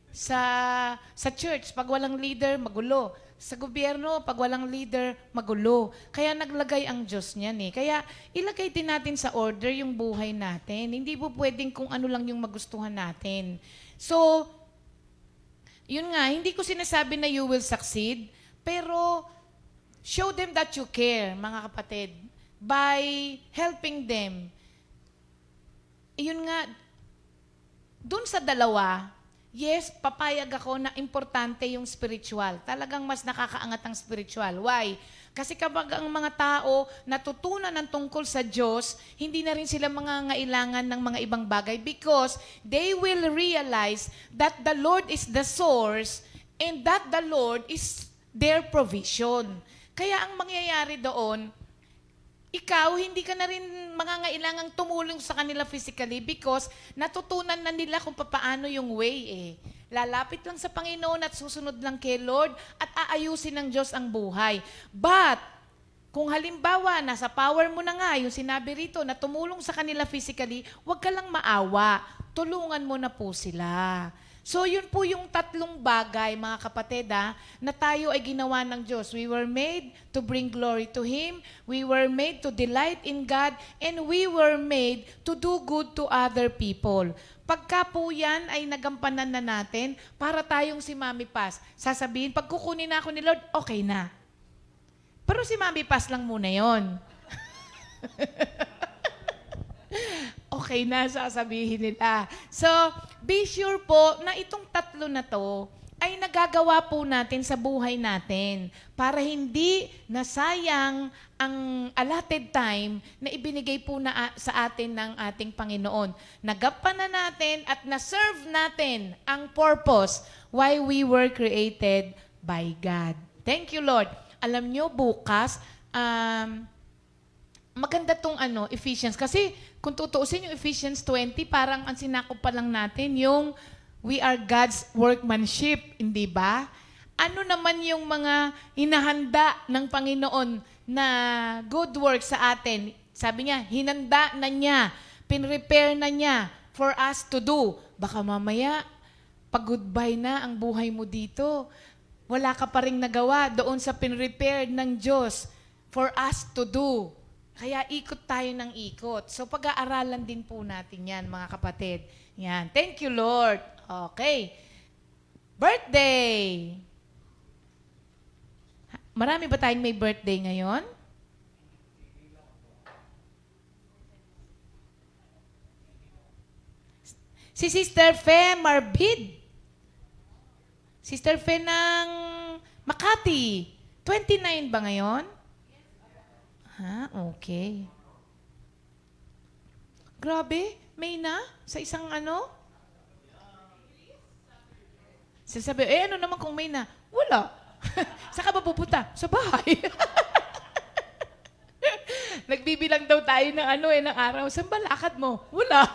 Sa church, pag walang leader, magulo. Sa gobyerno, pag walang leader, magulo. Kaya naglagay ang Diyos niyan Kaya ilagay din natin sa order yung buhay natin. Hindi po pwedeng kung ano lang yung magustuhan natin. So, yun nga, hindi ko sinasabi na you will succeed, pero show them that you care, mga kapatid, by helping them. yun nga, dun sa dalawa, yes, papayag ako na importante yung spiritual. Talagang mas nakakaangat ang spiritual. Why? Kasi kapag ang mga tao natutunan ng tungkol sa Diyos, hindi na rin sila mangangailangan ng mga ibang bagay because they will realize that the Lord is the source and that the Lord is their provision. Kaya ang mangyayari doon, ikaw, hindi ka na rin mangangailangang tumulong sa kanila physically because natutunan na nila kung paano yung way eh. Lalapit lang sa Panginoon at susunod lang kay Lord at aayusin ng Diyos ang buhay. But, kung halimbawa, nasa power mo na nga, yung sinabi rito na tumulong sa kanila physically, huwag ka lang maawa. Tulungan mo na po sila. So, yun po yung tatlong bagay, mga kapatid, na tayo ay ginawa ng Diyos. We were made to bring glory to Him. We were made to delight in God. And we were made to do good to other people. Pagka po yan ay nagampanan na natin, para tayong si Mami Paz, sasabihin, pag kukunin na ako ni Lord, okay na. Pero si Mami Paz lang muna yon. Okay na, sasabihin nila. So, be sure po na itong tatlo na to ay nagagawa po natin sa buhay natin para hindi nasayang ang allotted time na ibinigay po na sa atin ng ating Panginoon. Nagampanan na natin at na-serve natin ang purpose why we were created by God. Thank you, Lord. Alam nyo, bukas, maganda tong Ephesians. Kasi kung tutuusin yung Ephesians 20, parang ang sinakop pa lang natin yung we are God's workmanship, hindi ba? Ano naman yung mga hinahanda ng Panginoon na good work sa atin? Sabi niya, hinanda na niya, pinrepare na niya for us to do. Baka mamaya, pag-goodbye na ang buhay mo dito. Wala ka pa rin nagawa doon sa pinrepare ng Diyos for us to do. Kaya ikot tayo ng ikot. So pag-aaralan din po natin yan, mga kapatid. Yan. Thank you, Lord. Okay. Birthday. Marami ba tayong may birthday ngayon? Si Sister Fe Marbid. Sister Fe ng Makati. 29 ba ngayon? Okay. Grabe, may na sa isang Sasabi, ano naman kung may na? Wala. Saan ka ba pupunta? Sa bahay. Nagbibilang daw tayo ng ng araw. Saan ba lakad mo? Wala.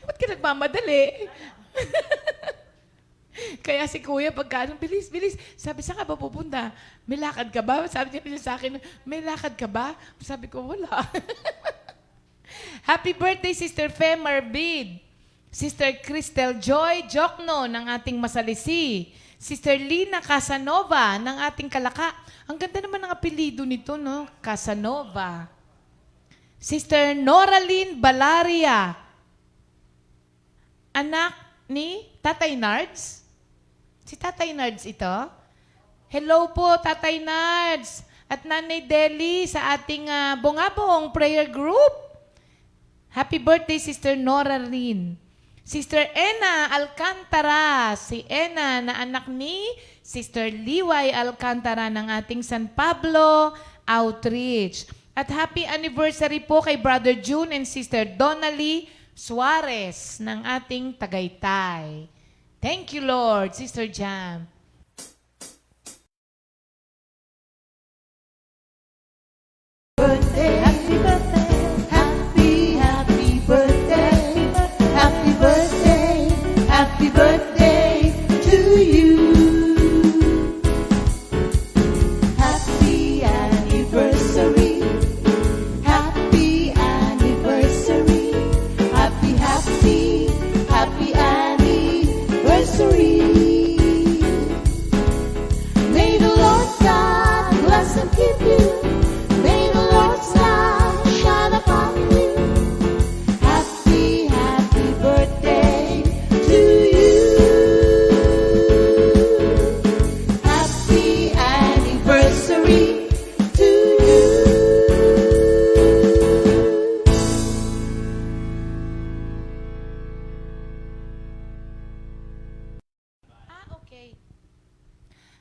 Ba't ka nagmamadali? Kaya si Kuya, pagka bilis, bilis. Sabi, saan ka ba pupunta? May lakad ka ba? Sabi niya sa akin, may lakad ka ba? Sabi ko, wala. Happy birthday, Sister Fe Marbid. Sister Cristel Joy Jokno ng ating Masalisi. Sister Lina Casanova ng ating Kalaka. Ang ganda naman ng apelido nito, no? Casanova. Sister Noraline Balaria. Anak ni Tatay Nards. Si Tatay Nards ito. Hello po, Tatay Nards. At Nanay Deli sa ating Bongabong Prayer Group. Happy birthday, Sister Noraline. Sister Ena Alcantara. Si Ena na anak ni Sister Liway Alcantara ng ating San Pablo Outreach. At happy anniversary po kay Brother June and Sister Donnelly Suarez ng ating Tagaytay. Thank you, Lord. Sister Jam. Birthday, happy birthday, happy birthday, happy birthday, happy birthday to you. Happy anniversary, happy anniversary, happy anniversary.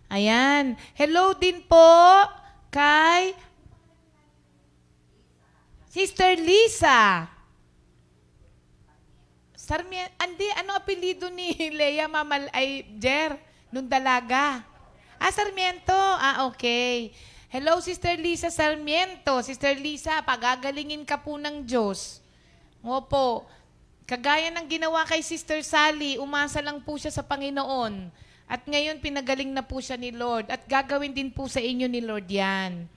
Ayan. Hello din po kay Sister Lisa. Ano apelido ni Lea Jer, nung dalaga? Sarmiento. Okay. Hello, Sister Lisa Sarmiento. Sister Lisa, pagagalingin ka po ng Diyos. Opo. Kagaya ng ginawa kay Sister Sally, umasa lang po siya sa Panginoon. At ngayon, pinagaling na po siya ni Lord. At gagawin din po sa inyo ni Lord yan.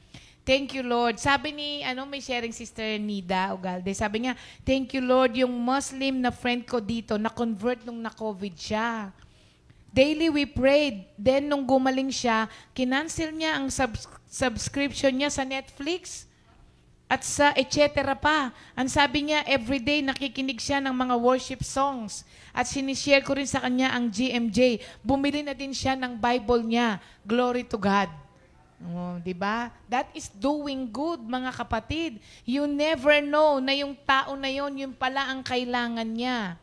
Thank you, Lord. Sabi ni, may sharing Sister Nida Ugalde, sabi niya, thank you, Lord, yung Muslim na friend ko dito, na-convert nung na-COVID siya. Daily we prayed. Then, nung gumaling siya, kinancel niya ang subscription niya sa Netflix at sa etc. pa. Ang sabi niya, everyday nakikinig siya ng mga worship songs. At sinishare ko rin sa kanya ang GMJ. Bumili na din siya ng Bible niya. Glory to God. Di ba? That is doing good, mga kapatid. You never know na yung tao na yon, yun pala ang kailangan niya.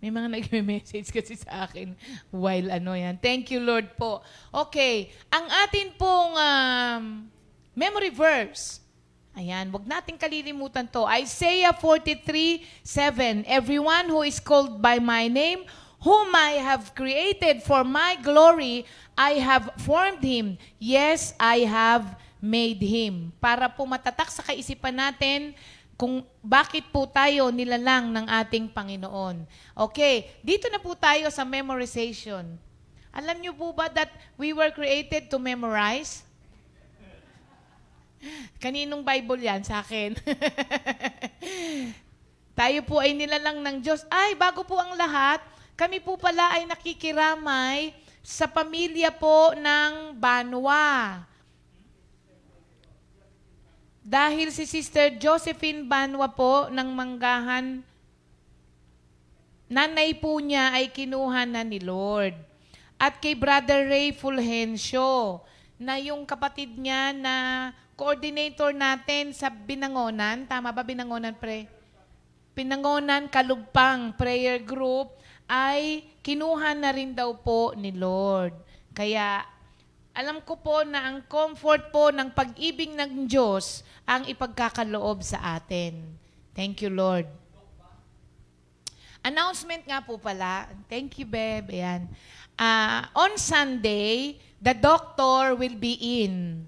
May mga nag-message kasi sa akin while yan. Thank you, Lord po. Okay. Ang atin pong memory verse. Ayan, wag nating kalilimutan to. Isaiah 43:7. Everyone who is called by my name, whom I have created for my glory, I have formed him. Yes, I have made him. Para po matatak sa kaisipan natin kung bakit po tayo nilalang ng ating Panginoon. Okay, dito na po tayo sa memorization. Alam niyo po ba that we were created to memorize? Kaninong Bible yan? Sa akin. Tayo po ay nilalang ng Diyos. Bago po ang lahat, kami po pala ay nakikiramay sa pamilya po ng Banwa. Dahil si Sister Josephine Banwa po ng Manggahan, nanay po niya ay kinuha na ni Lord. At kay Brother Ray Fulgencio, na yung kapatid niya na coordinator natin sa Binangonan, tama ba Binangonan, pre? Binangonan Kalugpang Prayer Group, ay kinuha na rin daw po ni Lord. Kaya alam ko po na ang comfort po ng pag-ibig ng Diyos ang ipagkakaloob sa atin. Thank you, Lord. Announcement nga po pala. Thank you, Beb. Ayan. On Sunday, the doctor will be in.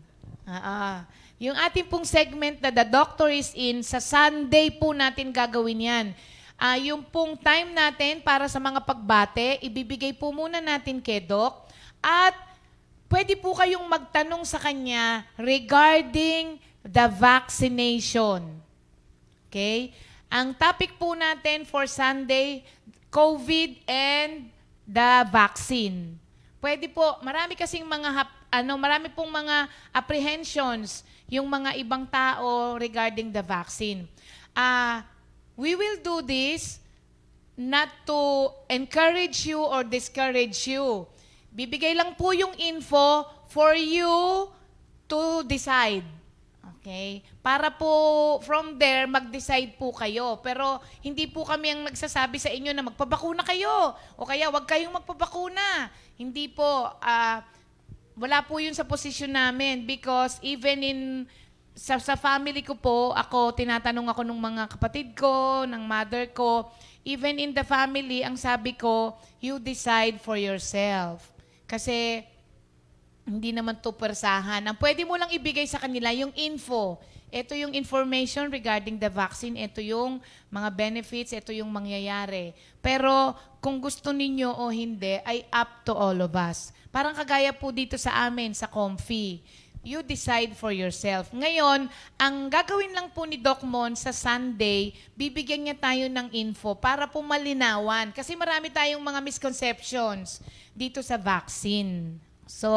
Yung ating pong segment na the doctor is in, sa Sunday po natin gagawin yan. Yung pong time natin para sa mga pagbate, ibibigay po muna natin kay Doc. At pwede po kayong magtanong sa kanya regarding the vaccination. Okay? Ang topic po natin for Sunday, COVID and the vaccine. Pwede po, marami kasing marami pong mga apprehensions yung mga ibang tao regarding the vaccine. We will do this not to encourage you or discourage you. Bibigay lang po yung info for you to decide. Okay? Para po from there, mag-decide po kayo. Pero hindi po kami ang nagsasabi sa inyo na magpabakuna kayo. O kaya wag kayong magpabakuna. Hindi po. Wala po yun sa posisyon namin. Because even sa family ko po, tinatanong ako ng mga kapatid ko, ng mother ko, even in the family, ang sabi ko, you decide for yourself. Kasi hindi naman to persahan. Ang pwede mo lang ibigay sa kanila yung info. Ito yung information regarding the vaccine. Ito yung mga benefits. Ito yung mangyayari. Pero kung gusto ninyo o hindi, ay up to all of us. Parang kagaya po dito sa amin, sa Comfy. You decide for yourself. Ngayon, ang gagawin lang po ni Doc Mon sa Sunday, bibigyan niya tayo ng info para po malinawan. Kasi marami tayong mga misconceptions dito sa vaccine. So,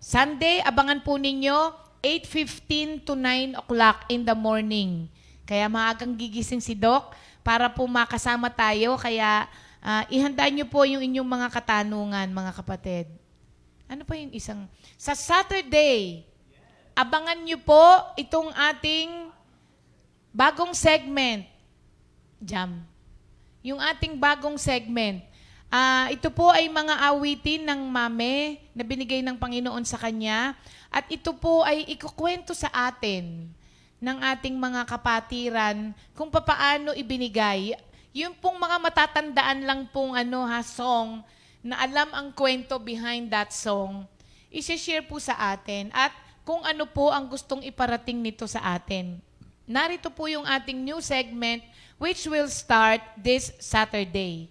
Sunday, abangan po ninyo, 8:15 to 9 o'clock in the morning. Kaya maagang gigising si Doc para po makasama tayo. Kaya ihanda nyo po yung inyong mga katanungan, mga kapatid. Ano pa yung isang? Sa Saturday, abangan nyo po itong ating bagong segment. Jam. Yung ating bagong segment. Ito po ay mga awitin ng mame na binigay ng Panginoon sa kanya. At ito po ay ikukwento sa atin ng ating mga kapatiran kung papaano ibinigay. Yung pong mga matatandaan lang pong song na alam ang kwento behind that song, isi-share po sa atin at kung ano po ang gustong iparating nito sa atin. Narito po yung ating new segment which will start this Saturday.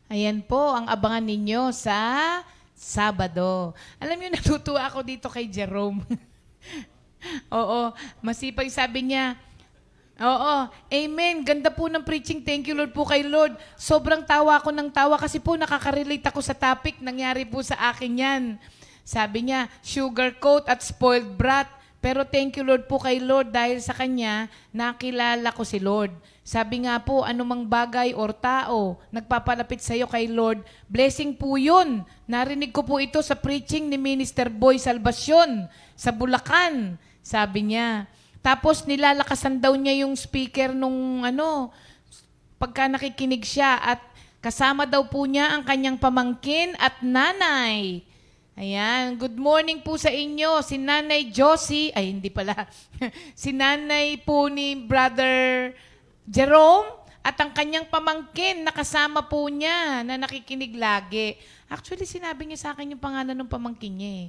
Ayan po ang abangan ninyo sa Sabado. Alam niyo, natutuwa ako dito kay Jerome. Oo, masipag sabi niya, oo, amen, ganda po ng preaching, thank you Lord po kay Lord. Sobrang tawa ako ng tawa kasi po nakaka-relate ako sa topic, nangyari po sa akin yan. Sabi niya, sugarcoat at spoiled brat. Pero thank you Lord po kay Lord dahil sa kanya, nakilala ko si Lord. Sabi nga po, anumang bagay or tao, nagpapalapit sa iyo kay Lord, blessing po yun. Narinig ko po ito sa preaching ni Minister Boy Salvacion sa Bulacan, sabi niya. Tapos nilalakasan daw niya yung speaker nung pagka nakikinig siya at kasama daw po niya ang kanyang pamangkin at nanay. Ayan, good morning po sa inyo, si Nanay Josie, ay hindi pala, si nanay po ni Brother Jerome at ang kanyang pamangkin na kasama po niya na nakikinig lagi. Actually, sinabi niya sa akin yung pangalan ng pamangkin niya eh.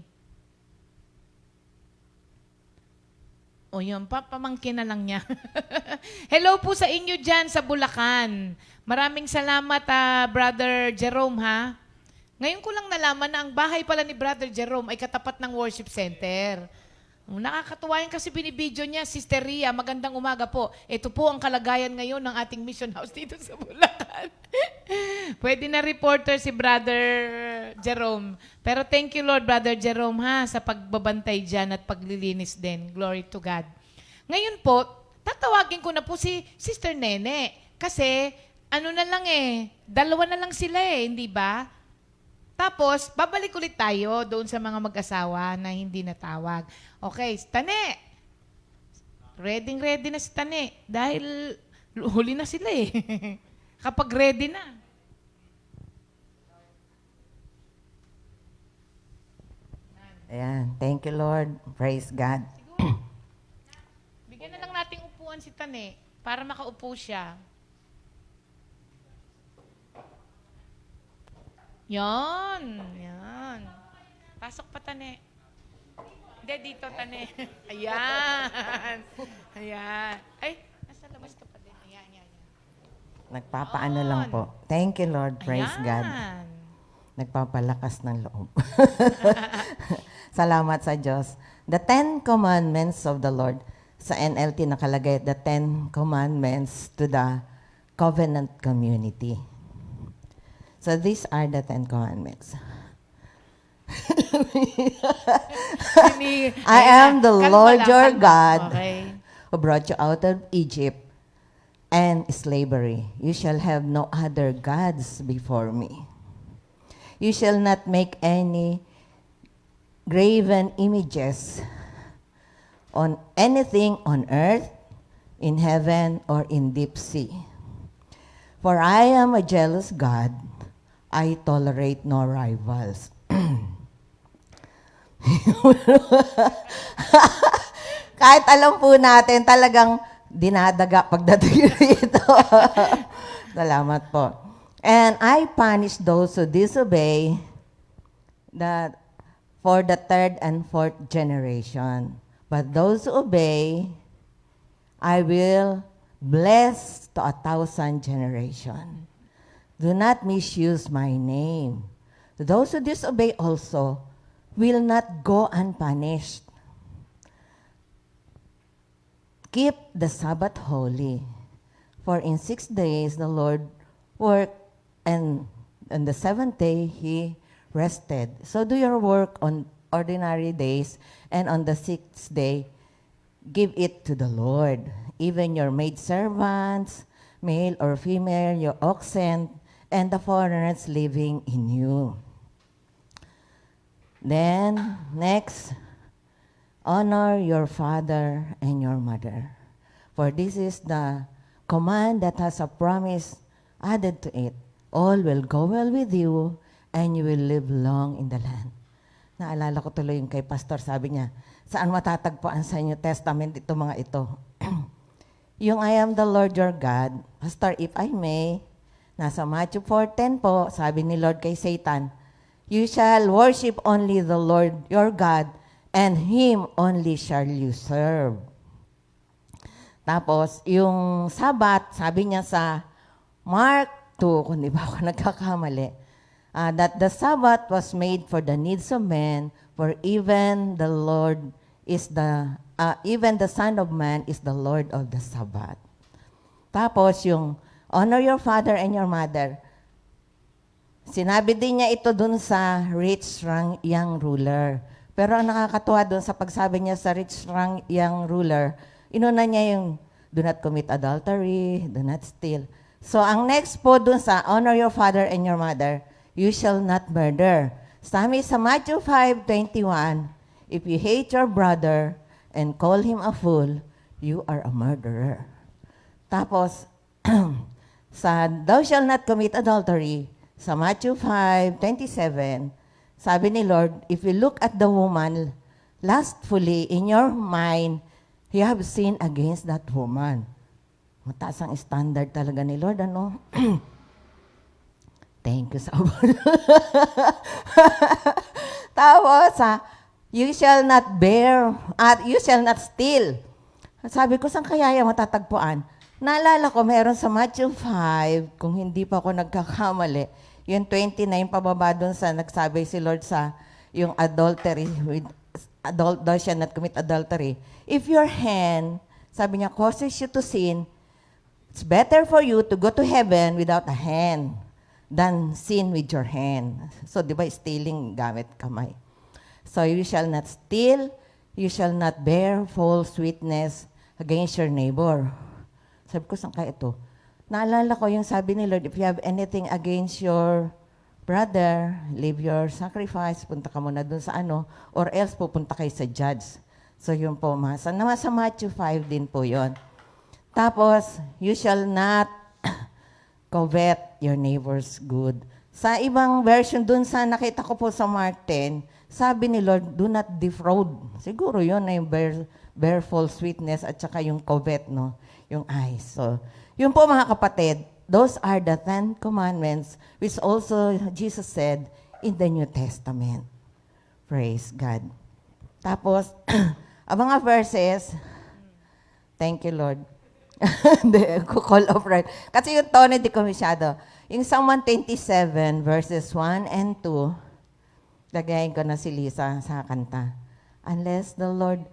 O yun, pamangkin na lang niya. Hello po sa inyo dyan sa Bulacan. Maraming salamat, Brother Jerome, ha? Ngayon ko lang nalaman na ang bahay pala ni Brother Jerome ay katapat ng worship center. Nakakatuwa yan kasi binibidyo niya, Sister Ria, magandang umaga po. Ito po ang kalagayan ngayon ng ating mission house dito sa Bulacan. Pwede na reporter si Brother Jerome. Pero thank you Lord, Brother Jerome, ha, sa pagbabantay dyan at paglilinis din. Glory to God. Ngayon po, tatawagin ko na po si Sister Nene. Kasi, na lang dalawa na lang sila hindi ba? Tapos, babalik ulit tayo doon sa mga mag-asawa na hindi natawag. Okay, Tane. Ready na si Tane. Dahil huli na sila Kapag ready na. Ayan. Thank you, Lord. Praise God. Bigyan na lang nating upuan si Tane para makaupo siya. Yan. Pasok pa, Tane. Hindi, dito, Tane. Ayan. Ay, nasa labas ka pa din. Ayan. Nagpapaano lang po. Thank you, Lord. Praise God. Nagpapalakas ng loob. Salamat sa Diyos. The 10 Commandments of the Lord. Sa NLT nakalagay, the 10 Commandments to the Covenant Community. So these are the 10 Commandments. I am the Lord your God who brought you out of Egypt and slavery. You shall have no other gods before me. You shall not make any graven images on anything on earth, in heaven, or in deep sea. For I am a jealous God. I tolerate no rivals. Kahit alam po natin, talagang dinadaga pagdating rito. Salamat po. And I punish those who disobey for the third and fourth generation. But those who obey, I will bless to 1,000 generations. Do not misuse my name. Those who disobey also will not go unpunished. Keep the Sabbath holy. For in 6 days the Lord worked, and on the seventh day He rested. So do your work on ordinary days, and on the sixth day give it to the Lord. Even your maidservants, male or female, your oxen, and the foreigners living in you. Then, next, honor your father and your mother. For this is the command that has a promise added to it. All will go well with you, and you will live long in the land. Naalala ko tuloy yung kay Pastor, sabi niya, saan matatagpuan sa New Testament ito mga ito? Yung I am the Lord your God, Pastor, if I may, nasa Matthew 4:10 po, sabi ni Lord kay Satan, you shall worship only the Lord your God, and Him only shall you serve. Tapos, yung Sabat, sabi niya sa Mark 2, kung di ba ako nagkakamali, that the Sabbath was made for the needs of men, for even the Son of Man is the Lord of the Sabbath. Tapos yung honor your father and your mother, sinabi din niya ito dun sa rich young ruler. Pero ang nakakatuwa dun sa pagsabi niya sa rich young ruler, inuna niya yung do not commit adultery, do not steal. So ang next po dun sa honor your father and your mother, you shall not murder. Sabi sa Matthew 5:21, if you hate your brother and call him a fool, you are a murderer. Tapos, sa thou shall not commit adultery, sa Matthew 5:27, sabi ni Lord, if you look at the woman lustfully in your mind, you have sinned against that woman. Mataas ang standard talaga ni Lord, ano? Thank you sa Tapos, you shall not you shall not steal. Sabi ko, saan kaya yung matatagpuan? Naalala ko, meron sa Matthew 5, kung hindi pa ako nagkakamali, yung 29 pababa doon sa nagsabi si Lord sa yung adultery, thou shall not commit adultery. If your hand, sabi niya, causes you to sin, it's better for you to go to heaven without a hand than sin with your hand. So, di ba, stealing gamit kamay. So, you shall not steal, you shall not bear false witness against your neighbor. Sabi ko, saan ka ito? Naalala ko yung sabi ni Lord, if you have anything against your brother, leave your sacrifice, punta ka muna dun sa or else pupunta kayo sa judge. So, yun po, sa Matthew 5 din po yun. Tapos, you shall not covet your neighbor's good. Sa ibang version dun sa nakita ko po sa Mark 10, sabi ni Lord, do not defraud. Siguro yun na yung bear false witness at saka yung covet, no? Yung eyes. So, yun po mga kapatid, those are the 10 commandments which also Jesus said in the New Testament. Praise God. Tapos, ang mga verses, thank you Lord. Call of right. Kasi yung tone, di ko masyado. Yung Psalm 127, verses 1 and 2, lagayin ko na si Lisa sa kanta. Unless the Lord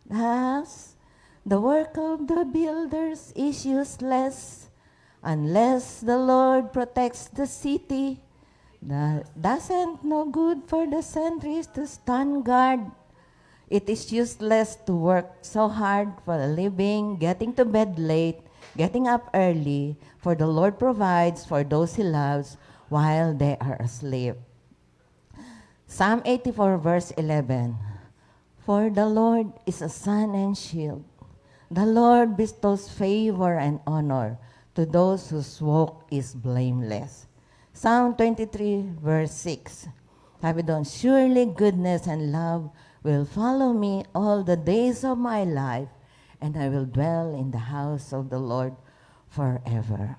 has the work of the builders is useless. Unless the Lord protects the city, that doesn't no good for the sentries to stand guard. It is useless to work so hard for a living, getting to bed late, getting up early, for the Lord provides for those He loves while they are asleep. Psalm 84, verse 11. For the Lord is a sun and shield. The Lord bestows favor and honor to those whose walk is blameless. Psalm 23, verse 6. Sabi doon, surely goodness and love will follow me all the days of my life, and I will dwell in the house of the Lord forever.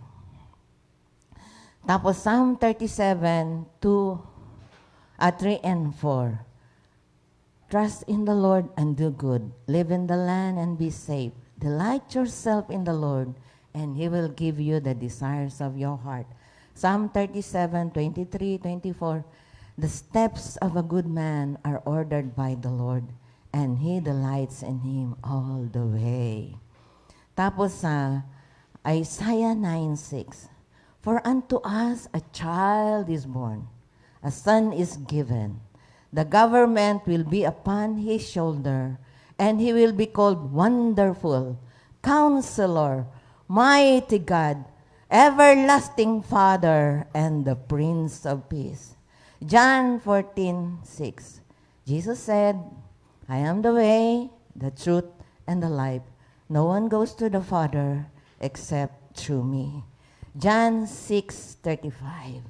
Tapos Psalm 37, 3 and 4. Trust in the Lord and do good. Live in the land and be safe. Delight yourself in the Lord, and He will give you the desires of your heart. Psalm 37, 23, 24. The steps of a good man are ordered by the Lord, and He delights in him all the way. Tapos sa Isaiah 9:6, for unto us a child is born, a son is given. The government will be upon his shoulder, and he will be called Wonderful, Counselor, Mighty God, Everlasting Father, and the Prince of Peace. John 14:6. Jesus said, I am the way, the truth, and the life. No one goes to the Father except through me. John 6:35.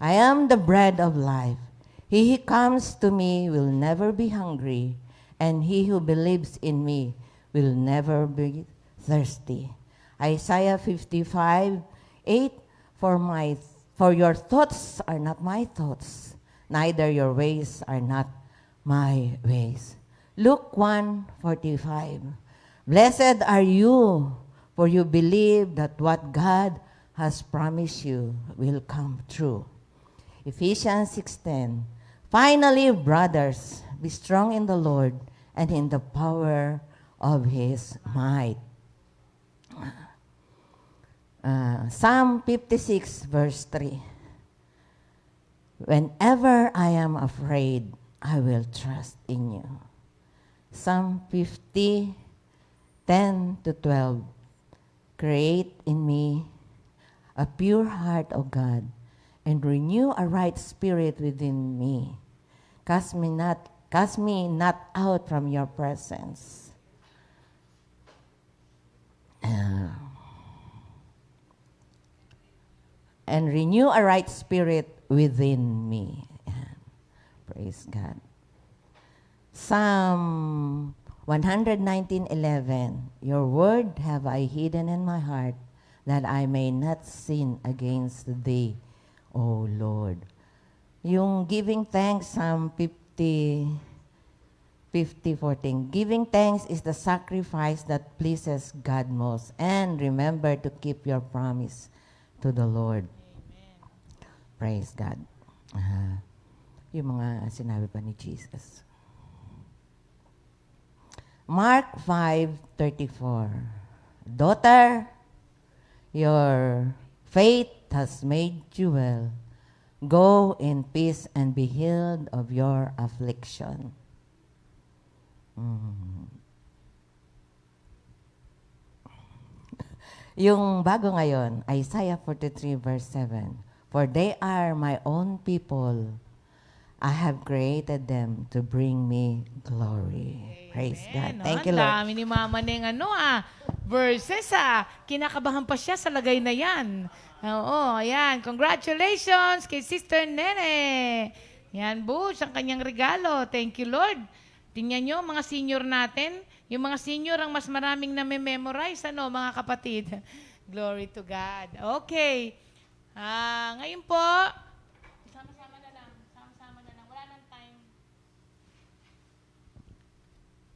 I am the bread of life. He who comes to me will never be hungry, and he who believes in me will never be thirsty. Isaiah 55:8. For your thoughts are not my thoughts, neither your ways are not my ways. Luke 1:45. Blessed are you, for you believe that what God has promised you will come true. Ephesians 6:10. Finally, brothers, be strong in the Lord and in the power of His might. Psalm 56, verse 3. Whenever I am afraid, I will trust in you. Psalm 50, 10-12. Create in me a pure heart, O God, and renew a right spirit within me. Cast me not out from your presence. And renew a right spirit within me. Praise God. Psalm 119:11. Your word have I hidden in my heart, that I may not sin against thee, O Lord. Yung giving thanks, Psalm 50:14. Giving thanks is the sacrifice that pleases God most. And remember to keep your promise to the Lord. Praise God. Yung mga sinabi pa ni Jesus. Mark 5:34. Daughter, your faith has made you well. Go in peace and be healed of your affliction. Yung bago ngayon, Isaiah 43 verse 7. For they are my own people. I have created them to bring me glory. Praise God. Thank you, Lord. Ang dami ni Mama Neng verses Kinakabahan pa siya sa lagay na yan. Oo, ayan. Congratulations kay Sister Nene. Yan, Bush, ang kanyang regalo. Thank you, Lord. Tingnan nyo, mga senior natin. Yung mga senior ang mas maraming na-memorize, mga kapatid. Glory to God. Okay. Ngayon po, sama-sama na lang. Wala nang time.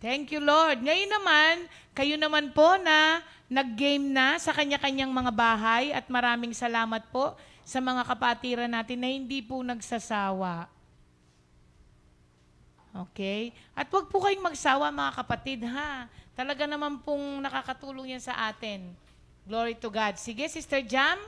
Thank you, Lord. Ngayon naman, kayo naman po na nag-game na sa kanya-kanyang mga bahay at maraming salamat po sa mga kapatiran natin na hindi po nagsasawa. Okay? At huwag po kayong magsawa, mga kapatid, ha? Talaga naman pong nakakatulong yan sa atin. Glory to God. Sige, Sister Jam.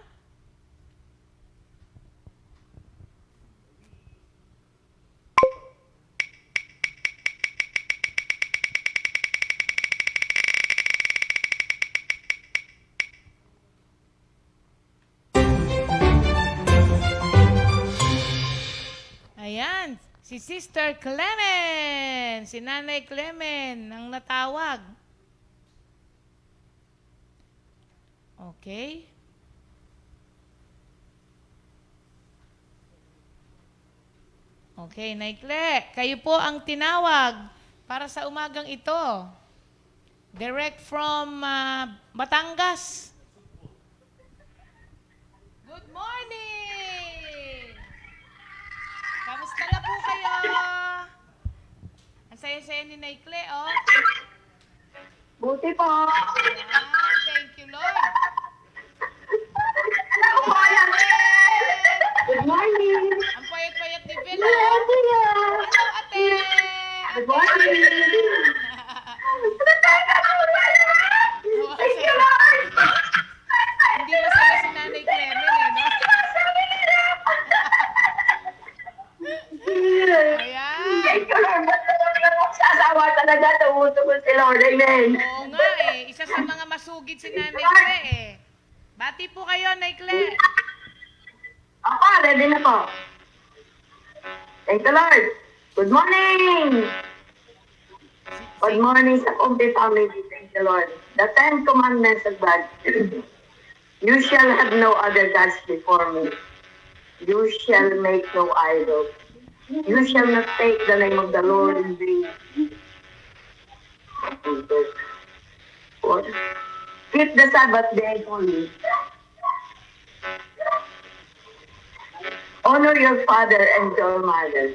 Ayan, si Sister Clemen, si Nanay Clemen ang natawag. Okay. Okay, Naikle, kayo po ang tinawag para sa umagang ito. Direct from Batangas. Good morning! Kamusta na po kayo? Ang saya-saya ni Naikle, oh. Buti po. Ayan, thank you, Lord. Good morning. Ang payat-payat ni Bella. Hello, Tia. Hello, ate! Good morning. Thank you, Lord. Hindi masaya si Nanay Clemen, eh, no? Ayan. Thank you, Lord. Sa asawa talaga, tumutugon si Lord. Amen. Oo nga eh. Isa sa mga masugid si Nanay Cle eh. Bati po kayo, Nay Cle. Ako, ready na po. Thank you, Lord. Good morning. Good morning sa Kumpi family. Thank you, Lord. The 10 commandments of God. You shall have no other gods before me. You shall make no idol. You shall not take the name of the Lord in vain. Keep the Sabbath day holy. Honor your father and your mother.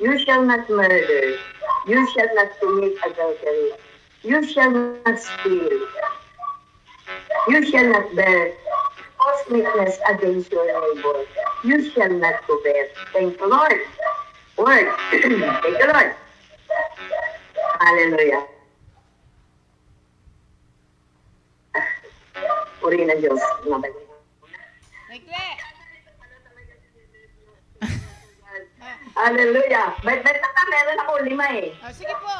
You shall not murder. You shall not commit adultery. You shall not steal. You shall not bear false witness against your neighbor. You shall not covet. Thank you, Lord. Word. Thank you, Lord. Hallelujah. Purihin ang Diyos. Nay Cle. Hallelujah. But meron ako 5 eh. Oh, sige po.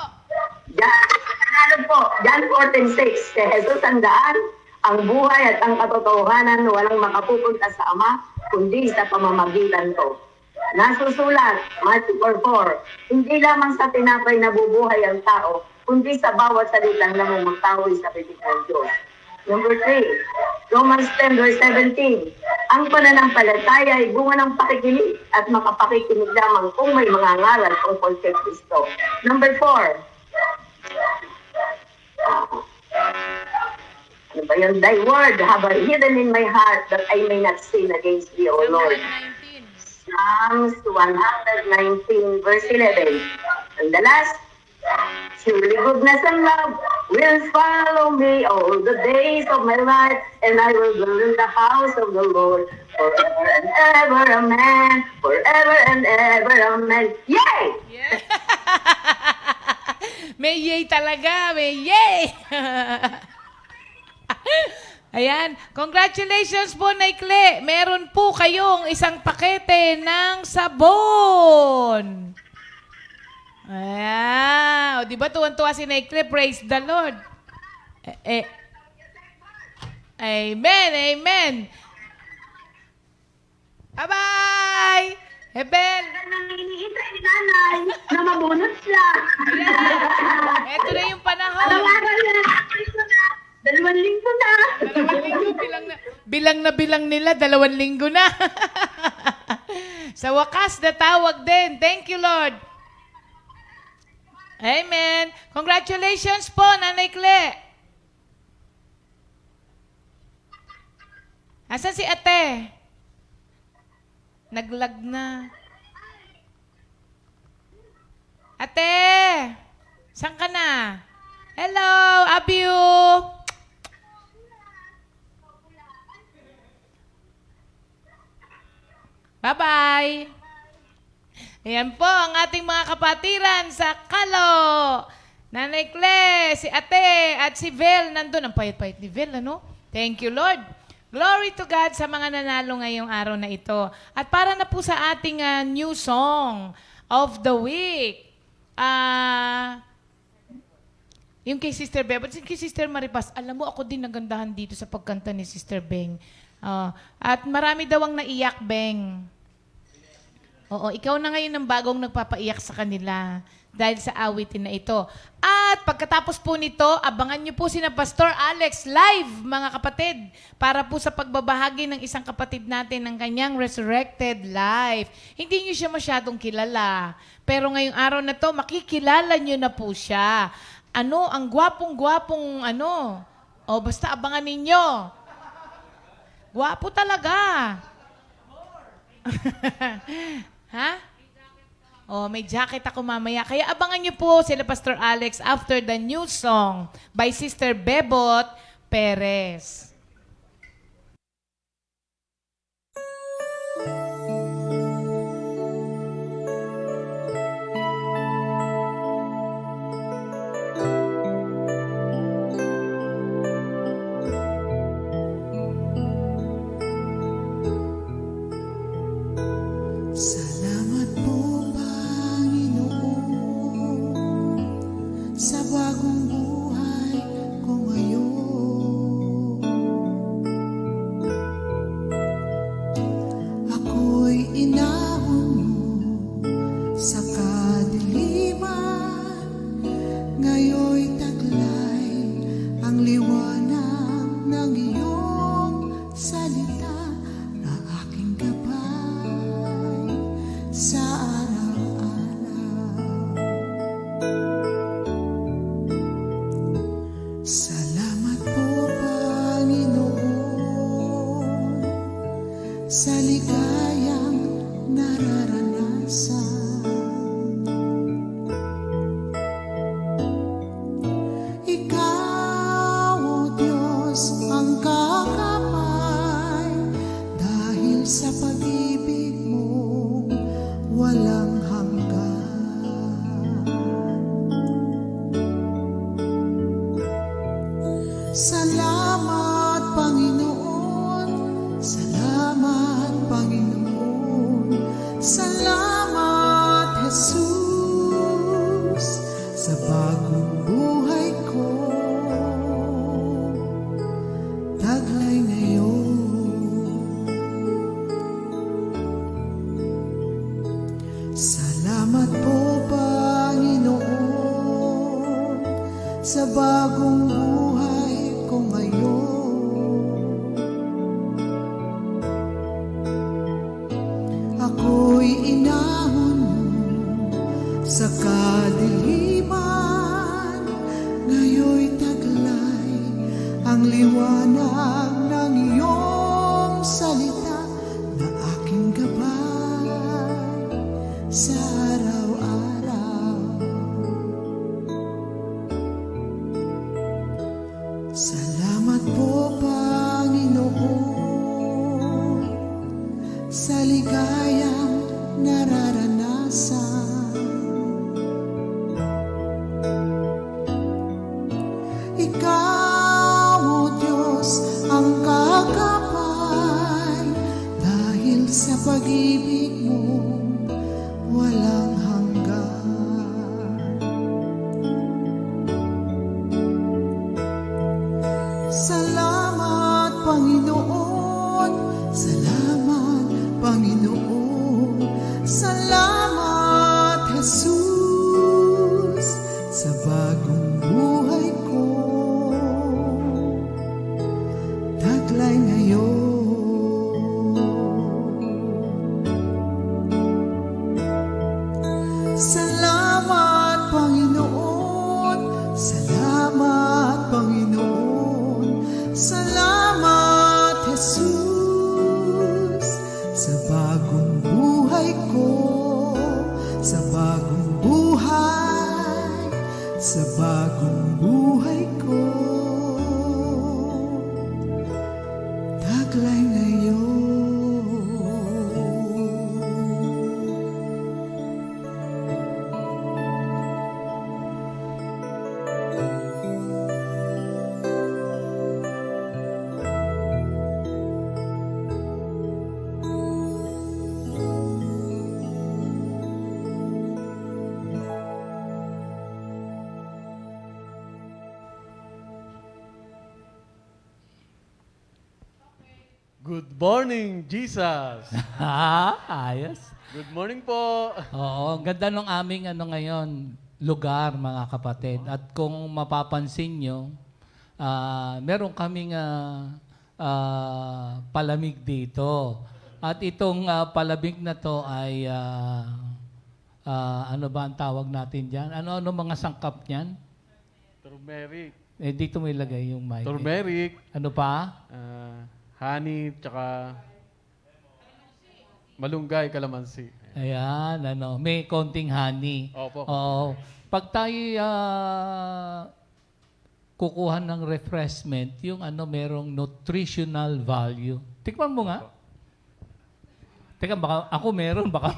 Tagalog po, John 14:6. Kay Jesus ang daan, ang buhay at ang katotohanan, walang makapupunta sa Ama, kundi sa pamamagitan ko. Nasusulat, Matthew 4:4, hindi lamang sa tinapay na bubuhay ang tao, kundi sa bawat salitang namumutawi sa bibig ng Diyos. Number 3, Romans 10:17. Ang pananampalataya ay bunga ng pakikinig at makapakikinig lamang kung may mga ngaral tungkol kay Kristo. Number 4, ano ba yun? Thy word have I hidden in my heart that I may not sin against thee, O Lord. 19. Psalms 119 verse 11. And the last, surely goodness and love will follow me all the days of my life, and I will dwell in the house of the Lord forever and ever, amen. Forever and ever, amen. Yay! Yeah. May yay talaga, may yay! Ayan, congratulations po, Nay Cle. Meron po kayong isang pakete ng sabon. Ayan. O, di ba tuwan-tuwa si Nay Cle? Praise the Lord. Amen, amen. Bye-bye! Hebel! Hinihintay ni nanay na mabunot siya. Ayan. Ito na yung panahon. Araw-araw na. 2 linggo na. 2 linggo, bilang nila, 2 linggo na. Sa wakas, natawag din. Thank you, Lord. Amen. Congratulations po, Nanay Cle. Asan si ate? Naglag na. Ate! Saan ka na? Hello, Abiu! Bye-bye! Ayan po ang ating mga kapatiran sa Kalo. Nanay Cle, si Ate, at si Vel. Nandun, ang payat-payat ni Vel, ano? Thank you, Lord. Glory to God sa mga nanalo ngayong araw na ito. At para na po sa ating new song of the week. Yung kay Sister Beb, at kay Sister Maripas, alam mo, ako din nagandahan dito sa pagkanta ni Sister Beng. At marami daw ang naiyak, Beng. Oo, ikaw na ngayon ang bagong nagpapaiyak sa kanila dahil sa awitin na ito. At pagkatapos po nito, abangan niyo po sina Pastor Alex live, mga kapatid, para po sa pagbabahagi ng isang kapatid natin ng kanyang resurrected life. Hindi niyo siya masyadong kilala, pero ngayong araw na to, makikilala niyo na po siya. Ano, ang gwapong-gwapong ano. O, basta abangan ninyo. Gwapo talaga. Ha? Oh, may jacket ako mamaya. Kaya abangan niyo po sila Pastor Alex after the new song by Sister Bebot Perez. Salamat po, Panginoon, sa bagong buhay ko ngayon. Ako'y inahon mo sa kadiliman, ngayon'y taglay ang liwanag ng iyong salita na aking gabay sa araw-araw. Salamat po, Panginoon, sa ligayang nararanasan. Ikaw, O Diyos, ang kakamay, dahil sa pag-ibig mo walang hanggan. Salamat, Panginoon. Salamat, Panginoon. Salamat, Jesus, sa bagong buhay ko. Taglay ngayon. Salamat po, Panginoon, sa bagong buhay ko ngayon. Ako'y inahon mo sa kadiliman, ngayon'y taglay ang liwanag ng iyong salita na aking gabay sa araw-araw. Salamat po, Panginoon, sa ligayang nararanasan. Ikaw, O Diyos, ang kakapay, dahil sa pag-ibig mo walang hanggan. Salamat, Panginoon. Salamat, Panginoon. Salamat, Jesus, sa bagong buhay ko. Taglay ngayon. Salamat, Panginoon. Salamat, Panginoon. Good morning, Jesus! Ayos. Good morning po! Oo, ang ganda ng aming ngayon, lugar, mga kapatid. At kung mapapansin nyo, meron kaming palamig dito. At itong palamig na to ay, ano ba ang tawag natin dyan? Ano mga sangkap niyan? Turmeric. Dito mo ilagay yung mic. Turmeric, Ano pa? honey, tsaka malunggay, kalamansi. Ayan, may konting honey. Opo. Oo. Pag tayo kukuha ng refreshment, yung merong nutritional value. Tikman mo nga. Teka, baka ako meron, baka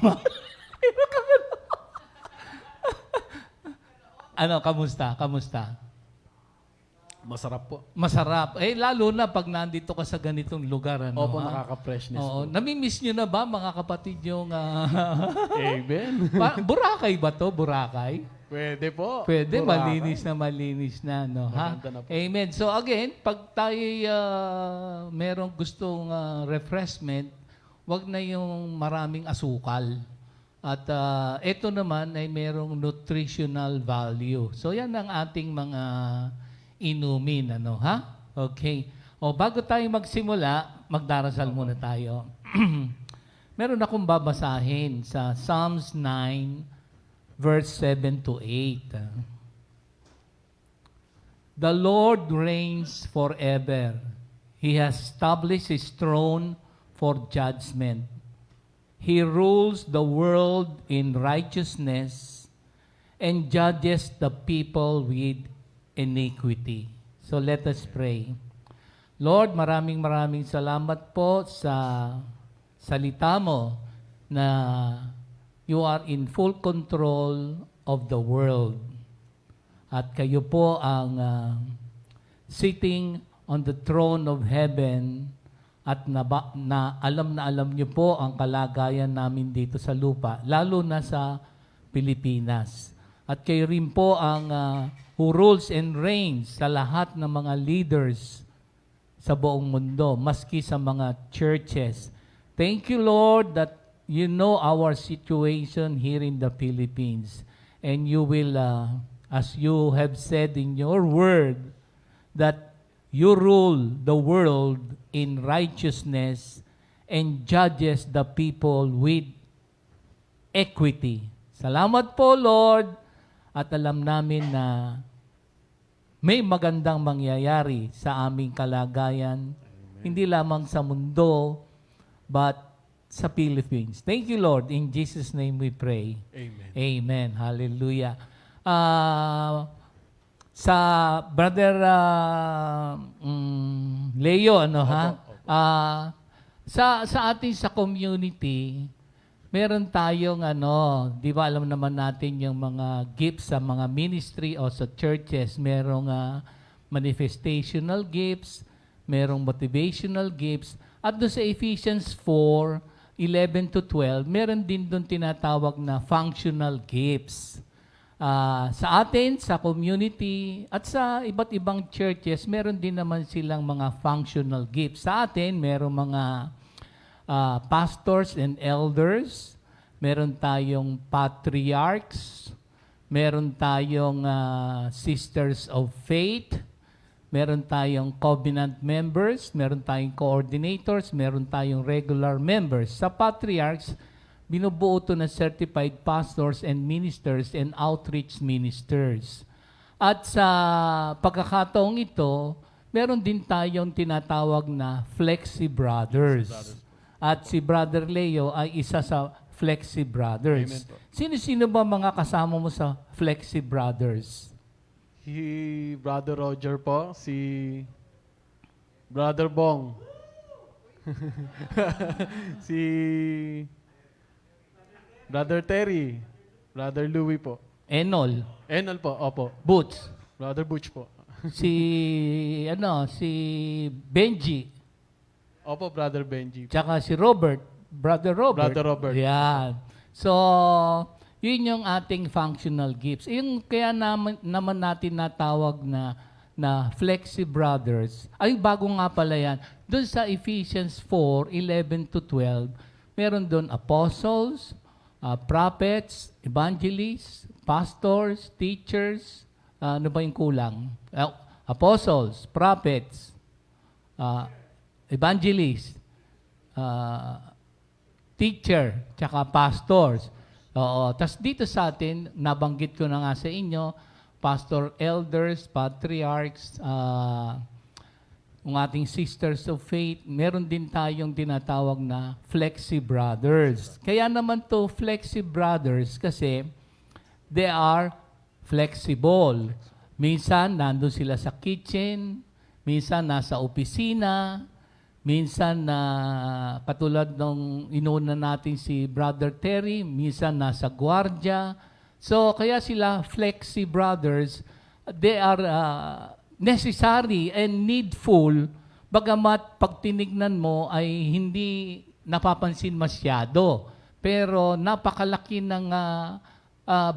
kamusta? Kamusta? Masarap po. Masarap. Lalo na pag nandito ka sa ganitong lugar. Opo, ha? nakaka-freshness Oo. po. Namimiss nyo na ba, mga kapatid, yung... Amen. Boracay ba to? Boracay? Pwede po. Pwede, Boracay. malinis na, no? Ha? Maganda na po. Amen. So again, pag tayo merong gustong refreshment, wag na yung maraming asukal. At ito naman ay merong nutritional value. So yan ang ating mga inumin, ha? Okay. Bago tayo magsimula, magdarasal muna tayo. Meron akong babasahin sa Psalms 9, verse 7 to 8. The Lord reigns forever. He has established His throne for judgment. He rules the world in righteousness and judges the people with iniquity. So let us pray. Lord, maraming salamat po sa salita mo na you are in full control of the world. At kayo po ang sitting on the throne of heaven at alam niyo po ang kalagayan namin dito sa lupa, lalo na sa Pilipinas. At kayo rin po ang who rules and reigns sa lahat ng mga leaders sa buong mundo, maski sa mga churches. Thank you, Lord, that you know our situation here in the Philippines. And you will, as you have said in your word, that you rule the world in righteousness and judges the people with equity. Salamat po, Lord. At alam namin na may magandang mangyayari sa aming kalagayan, hindi lamang sa mundo, but sa Philippines. Thank you, Lord. In Jesus' name we pray. Amen. Amen. Hallelujah. Sa Brother Leo, sa ating sa community, meron tayong di ba alam naman natin yung mga gifts sa mga ministry o sa churches, merong manifestational gifts, merong motivational gifts, at doon sa Ephesians 4:11 to 12, meron din doon tinatawag na functional gifts. Sa atin, sa community, at sa iba't ibang churches, meron din naman silang mga functional gifts. Sa atin, merong mga pastors and elders, meron tayong patriarchs, meron tayong sisters of faith, meron tayong covenant members, meron tayong coordinators, meron tayong regular members. Sa patriarchs, binubuo ito ng certified pastors and ministers and outreach ministers. At sa pagkakataong ito, meron din tayong tinatawag na Flexi Brothers. At si Brother Leo ay isa sa Flexi Brothers. Sino-sino ba mga kasama mo sa Flexi Brothers? Si Brother Roger po, si Brother Bong, si Brother Terry, Brother Louie po. Enol, Enol po, opo. Boots, Brother Butch po. si Benji, Opo, Brother Benji. tsaka si Robert, Brother Robert. Brother Robert. Yan. So, yun yung ating functional gifts. Yung kaya naman natin natawag na na Flexi Brothers. Ay, bago nga pala yan. Doon sa Ephesians 4:11-12, meron doon apostles, prophets, evangelists, pastors, teachers, ano ba yung kulang? Apostles, prophets, evangelists, teacher, tsaka pastors. Oo. Tapos dito sa atin, nabanggit ko na nga sa inyo, pastor, elders, patriarchs, ang ating sisters of faith, meron din tayong tinatawag na Flexi Brothers. Kaya naman to Flexi Brothers kasi they are flexible. Minsan, nandun sila sa kitchen, minsan nasa opisina, minsan na katulad nung inuna natin si Brother Terry, minsan nasa gwardiya. So, kaya sila Flexi Brothers, they are necessary and needful, bagamat pag tinignan mo ay hindi napapansin masyado. Pero napakalaki ng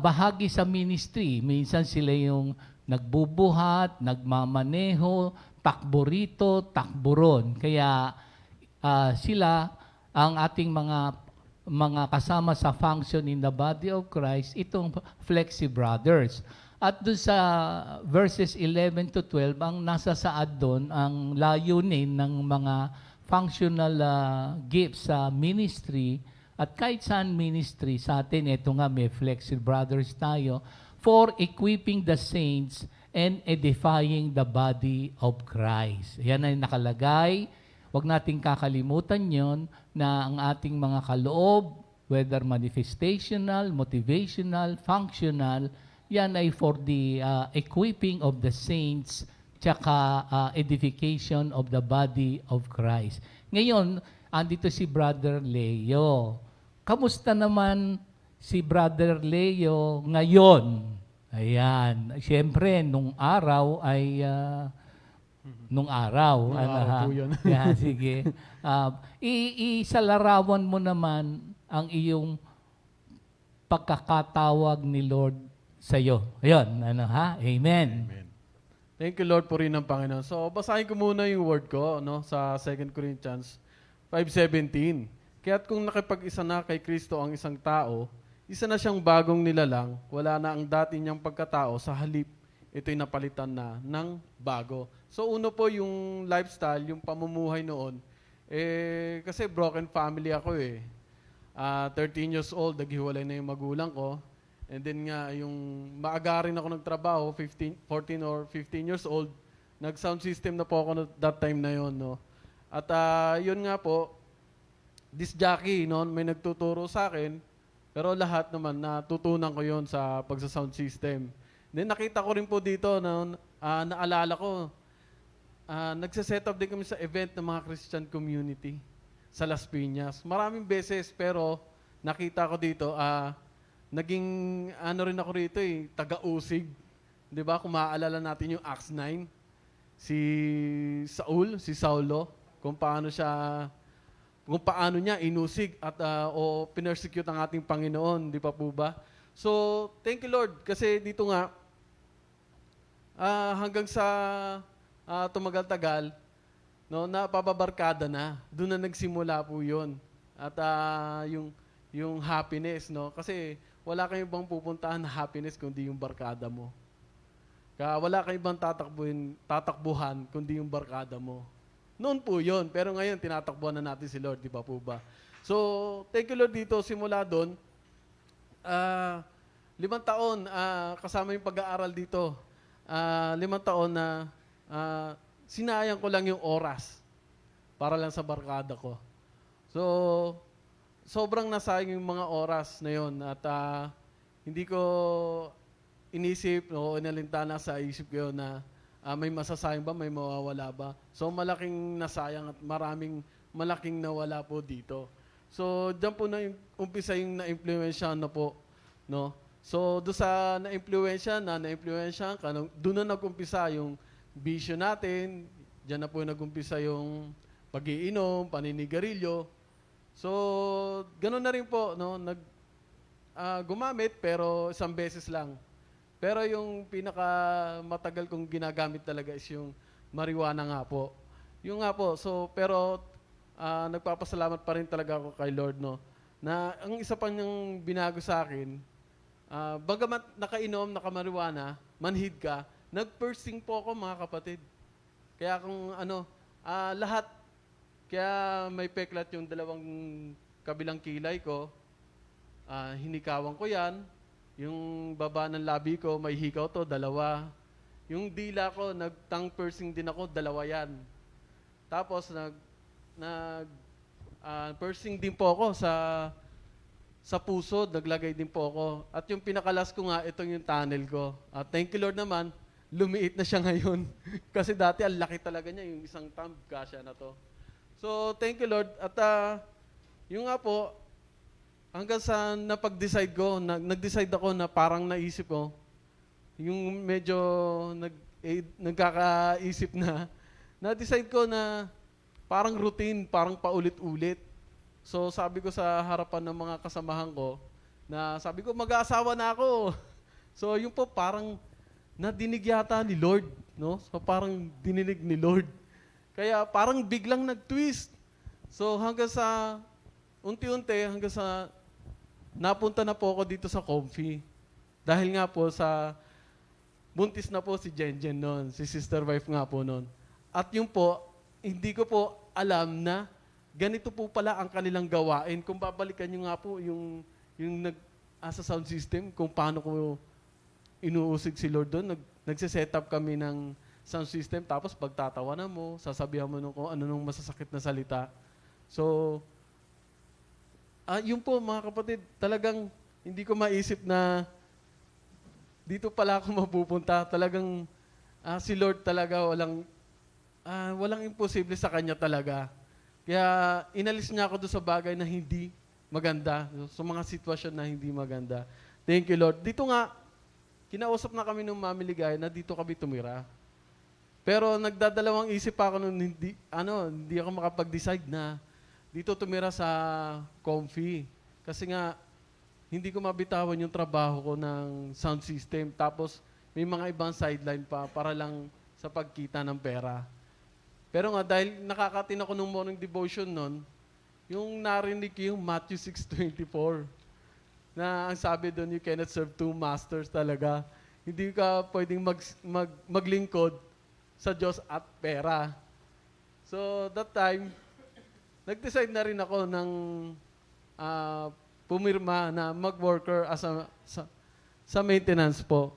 bahagi sa ministry. Minsan sila yung nagbubuhat, nagmamaneho, takbo rito, takbo ron. Kaya sila ang ating mga kasama sa function in the body of Christ, itong Flexi Brothers. At doon sa verses 11-12, ang nasa saad doon, ang layunin ng mga functional gifts sa ministry, at kahit saan ministry, sa atin, ito nga may Flexi Brothers tayo, for equipping the saints and edifying the body of Christ. Yan ay nakalagay. Huwag nating kakalimutan yon na ang ating mga kaloob, whether manifestational, motivational, functional, yan ay for the equipping of the saints tsaka edification of the body of Christ. Ngayon, andito si Brother Leo. Kamusta naman si Brother Leo ngayon? Ayan. Siyempre, nung araw ay... Nung araw. Po yun. Yeah, sige. Isalarawan mo naman ang iyong pagkakatawag ni Lord sa iyo. Ayun. Amen. Amen. Thank you, Lord, po rin ng Panginoon. So, basahin ko muna yung word ko sa 2 Corinthians 5:17. Kaya't kung nakipag-isa na kay Kristo ang isang tao, isa na siyang bagong nilalang, wala na ang dati niyang pagkatao, sa halip, ito'y napalitan na ng bago. So, uno po yung lifestyle, yung pamumuhay noon. Kasi broken family ako 13 years old, naghiwalay na yung magulang ko. And then nga, yung maagarin ako nagtrabaho, 14 or 15 years old, nag-sound system na po ako that time na yun. No? At yun nga po, disc jockey, may nagtuturo sa akin, pero lahat naman, natutunan ko yun sa pagsa-sound system. Then nakita ko rin po dito, naalala ko, nagsa-set up din kami sa event ng mga Christian community sa Las Piñas. Maraming beses, pero nakita ko dito, naging rin ako rito taga-usig. Diba? Kung maaalala natin yung Acts 9, si Saulo, kung paano niya inusig at o pinersecute ang ating Panginoon, di pa po ba? So, thank you Lord, kasi dito nga, hanggang sa tumagal-tagal, napababarkada na. Doon na nagsimula po yun. At yung happiness, kasi wala kayong ibang pupuntahan na happiness kundi yung barkada mo. Kaya wala kayong ibang tatakbuhan kundi yung barkada mo. Noon po yun, pero ngayon tinatakbuhan na natin si Lord, di ba po ba? So, thank you Lord dito, simula doon, 5 taon, kasama yung pag-aaral dito, 5 taon na sinayang ko lang yung oras para lang sa barkada ko. So, sobrang nasayang yung mga oras na yun at hindi ko inisip o inalintana sa isip ko yun na may masasayang ba, may mawawala ba. So, malaking nasayang at malaking nawala po dito. So, dyan po umpisa yung na-influensya na po. No? So, doon sa na-influensya ka, doon na nag-umpisa yung vision natin. Diyan na po nag-umpisa yung pag-iinom, paninigarilyo. So, gano'n na rin po, gumamit pero isang beses lang. Pero yung pinaka matagal kong ginagamit talaga is yung marijuana nga po. Yung nga po, so pero nagpapasalamat pa rin talaga ako kay Lord, no, na ang isa pa niyang binago sa akin, bagamat nakainom, nakamarijuana, manhid ka, nag-pursing po ako, mga kapatid. Kaya kung lahat, kaya may peklat yung dalawang kabilang kilay ko, hinikawan ko yan. Yung baba ng labi ko, may hikaw to, 2. Yung dila ko, nag-tongue piercing din ako, 2 yan. Tapos, piercing din po ako sa puso, naglagay din po ako. At yung pinakalas ko nga, itong yung tunnel ko. Thank you Lord naman, lumiit na siya ngayon. Kasi dati, ang laki talaga niya, yung isang thumb, kasya na to. So, thank you Lord. At yung nga po, hanggang sa napag-decide ko, nag-decide ako na parang naisip ko, yung medyo nagkakaisip na-decide ko na parang routine, parang paulit-ulit. So sabi ko sa harapan ng mga kasamahan ko, na sabi ko mag-aasawa na ako. So yung po parang nadinig yata ni Lord, no? So parang dininig ni Lord. Kaya parang biglang nag-twist. So hanggang sa unti-unti, hanggang sa napunta na po ako dito sa Comfy. Dahil nga po sa buntis na po si Jenjen noon, si sister wife nga po noon. At yung po, hindi ko po alam na ganito po pala ang kanilang gawain. Kung babalikan nyo nga po yung sa sound system, kung paano ko inuusig si Lord doon, nagsiset up kami ng sound system, tapos pagtatawanan mo, sasabihan mo kung ano nung masasakit na salita. So, yun po mga kapatid, talagang hindi ko maisip na dito pala ako mapupunta. Talagang si Lord talaga walang imposible sa Kanya talaga. Kaya inalis niya ako doon sa bagay na hindi maganda, sa mga sitwasyon na hindi maganda. Thank you Lord. Dito nga, kinausap na kami ng Mami Ligaya na dito kami tumira. Pero nagdadalawang isip ako nung hindi ako makapag-decide na dito tumira sa Comfy. Kasi nga, hindi ko mabitawan yung trabaho ko ng sound system. Tapos, may mga ibang sideline pa para lang sa pagkita ng pera. Pero nga, dahil nakakatin ako ng morning devotion nun, yung narinig ko yung Matthew 6:24, na ang sabi doon, you cannot serve 2 masters talaga. Hindi ka pwedeng maglingkod sa Diyos at pera. So, that time, nag-decide na rin ako ng pumirma na mag-worker sa maintenance po.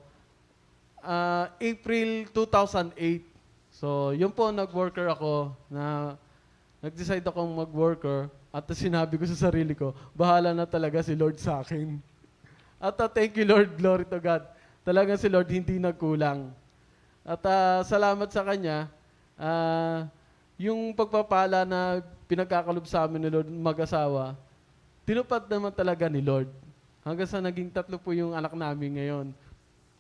April 2008. So, yun po, nag-worker ako na nag-decide akong mag-worker at sinabi ko sa sarili ko, bahala na talaga si Lord sa akin. At thank you Lord, glory to God. Talaga si Lord hindi nagkulang. At salamat sa Kanya, yung pagpapala na pinagkakalob sa amin ni Lord mag-asawa, tinupad naman talaga ni Lord. Hanggang sa naging 3 po yung anak namin ngayon.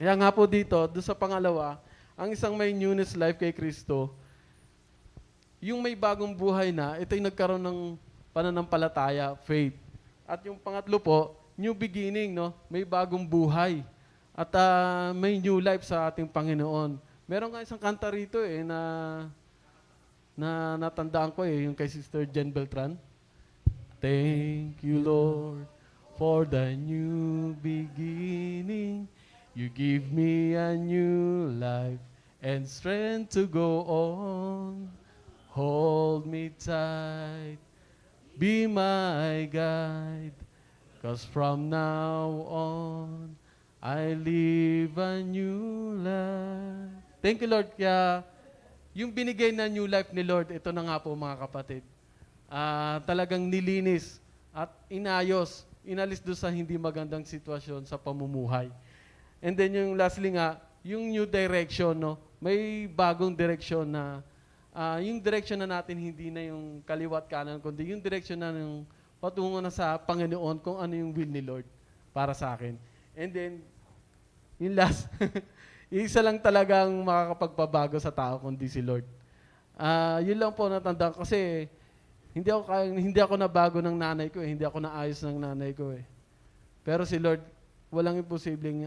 Kaya nga po dito, doon sa pangalawa, ang isang may newness life kay Kristo, yung may bagong buhay na, ito yung nagkaroon ng pananampalataya, faith. At yung pangatlo po, new beginning, no? May bagong buhay. At may new life sa ating Panginoon. Meron nga isang kanta rito na natandaan ko yung kay Sister Jen Beltran. Thank you, Lord, for the new beginning. You give me a new life and strength to go on. Hold me tight, be my guide, 'cause from now on, I live a new life. Thank you, Lord. Kaya yung binigay na new life ni Lord, ito na nga po mga kapatid. Talagang nilinis at inalis doon sa hindi magandang sitwasyon sa pamumuhay. And then yung lastly nga, yung new direction, no? May bagong direction na, yung direction na natin hindi na yung kaliwat kanan, kundi yung direction na yung patungo na sa Panginoon kung ano yung will ni Lord para sa akin. And then, yung last, isa lang talagang makakapagpabago sa tao kundi si Lord. Yun lang po natandaan kasi hindi ako nabago ng nanay ko, hindi ako naayos ng nanay ko. Pero si Lord, walang imposibleng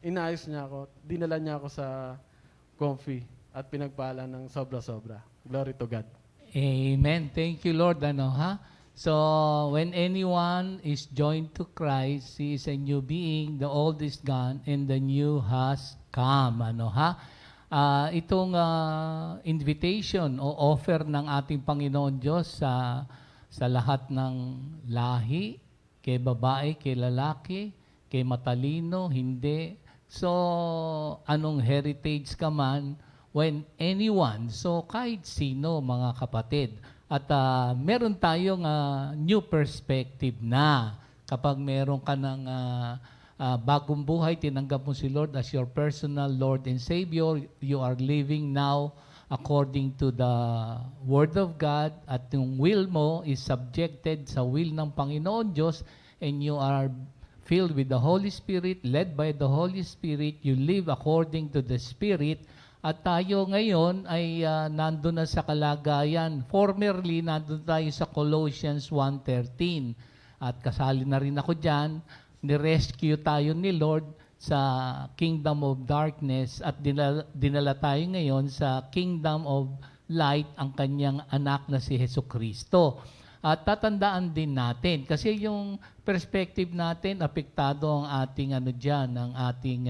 inayos niya ako, dinala niya ako sa comfy at pinagpala ng sobra-sobra. Glory to God. Amen. Thank you, Lord. So, when anyone is joined to Christ, he is a new being, the old is gone, and the new has come. Itong invitation o offer ng ating Panginoon Diyos sa lahat ng lahi, kay babae, kay lalaki, kay matalino, hindi. So, anong heritage ka man, when anyone, so kahit sino, mga kapatid. At meron tayong new perspective na kapag meron ka ng bagong buhay, tinanggap mo si Lord as your personal Lord and Savior, you are living now according to the Word of God at yung will mo is subjected sa will ng Panginoon Diyos and you are filled with the Holy Spirit, led by the Holy Spirit, you live according to the Spirit. At tayo ngayon ay nandun na sa kalagayan. Formerly, nandun tayo sa Colossians 1:13. At kasali na rin ako dyan. Ni-rescue tayo ni Lord sa kingdom of darkness at dinala tayo ngayon sa kingdom of light, ang kanyang anak na si Jesucristo. At tatandaan din natin, kasi yung perspective natin, apektado ang ating ang ating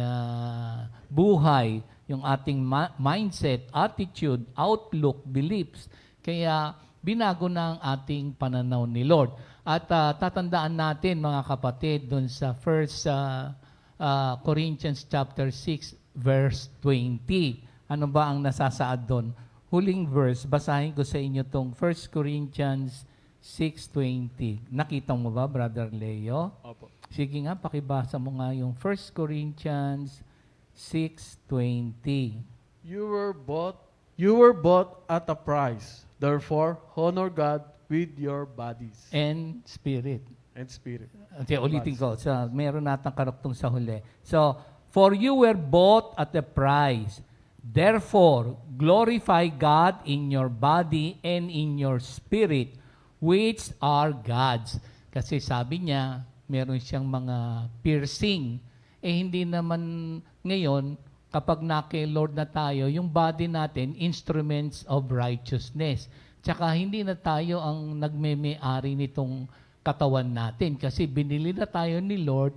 buhay, yung ating mindset, attitude, outlook, beliefs. Kaya binago na ang ating pananaw ni Lord. At tatandaan natin, mga kapatid, dun sa 1 Corinthians chapter 6, verse 20. Ano ba ang nasasaad doon? Huling verse, basahin ko sa inyo tong 1 Corinthians 6:20. Nakita mo ba, Brother Leo? Opo. Sige nga, pakibasa mo nga yung 1 Corinthians 6:20. You were bought at a price. Therefore, honor God with your bodies And spirit. and spirit. Okay, ulitin ko. So, meron natang karuktong sa huli. So, for you were bought at a price. Therefore, glorify God in your body and in your spirit, which are God's. Kasi sabi niya, meron siyang mga piercing. Hindi naman ngayon, kapag na-kay Lord na tayo, yung body natin, instruments of righteousness. Tsaka hindi na tayo ang nagmeme-ari nitong katawan natin kasi binili na tayo ni Lord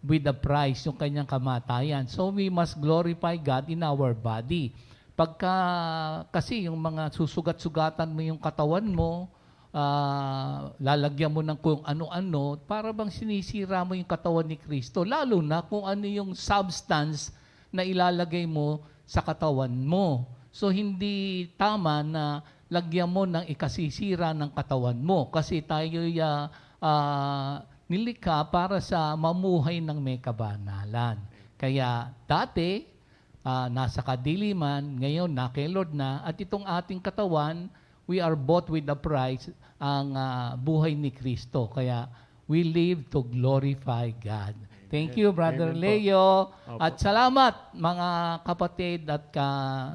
with the price, yung kanyang kamatayan. So we must glorify God in our body. Kasi yung mga susugat-sugatan mo yung katawan mo, lalagyan mo ng kung ano-ano, para bang sinisira mo yung katawan ni Kristo. Lalo na kung ano yung substance na ilalagay mo sa katawan mo. So hindi tama na lagyan mo ng ikasisira ng katawan mo. Kasi tayo nilikha para sa mamuhay ng may kabanalan. Kaya dati, nasa kadiliman, ngayon na kay Lord na, at itong ating katawan, we are bought with a price, ang buhay ni Kristo. Kaya we live to glorify God. Thank you, Brother Amen Leo. Opo. At salamat, mga kapatid, at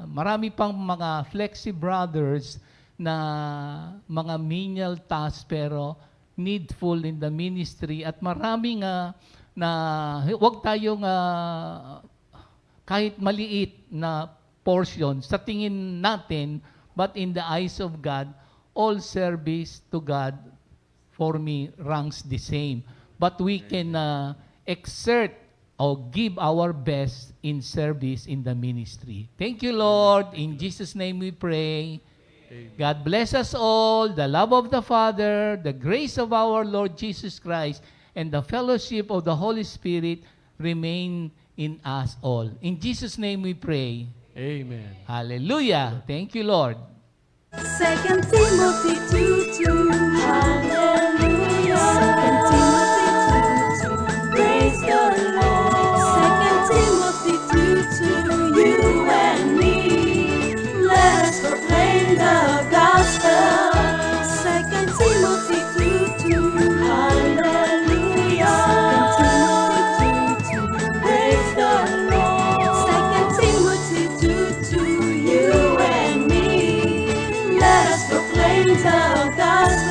marami pang mga flexi brothers na mga menial tasks pero needful in the ministry. At maraming na huwag tayong kahit maliit na portion sa tingin natin, but in the eyes of God, all service to God for me ranks the same. But we can exert or give our best in service in the ministry. Thank you, Lord. In Jesus' name we pray. God bless us all, the love of the Father, the grace of our Lord Jesus Christ, and the fellowship of the Holy Spirit remain in us all. In Jesus' name we pray. Amen. Hallelujah. Thank you, Lord. 2 Timothy 2:2. Hallelujah. 2 Timothy 2:2. Praise the Lord. 2 Timothy 2:2. You and me, let us proclaim the gospel. 2 Timothy 2:2. Hallelujah. 2 Timothy 2:2. Praise the Lord. 2 Timothy 2:2. You and me, let us proclaim the gospel.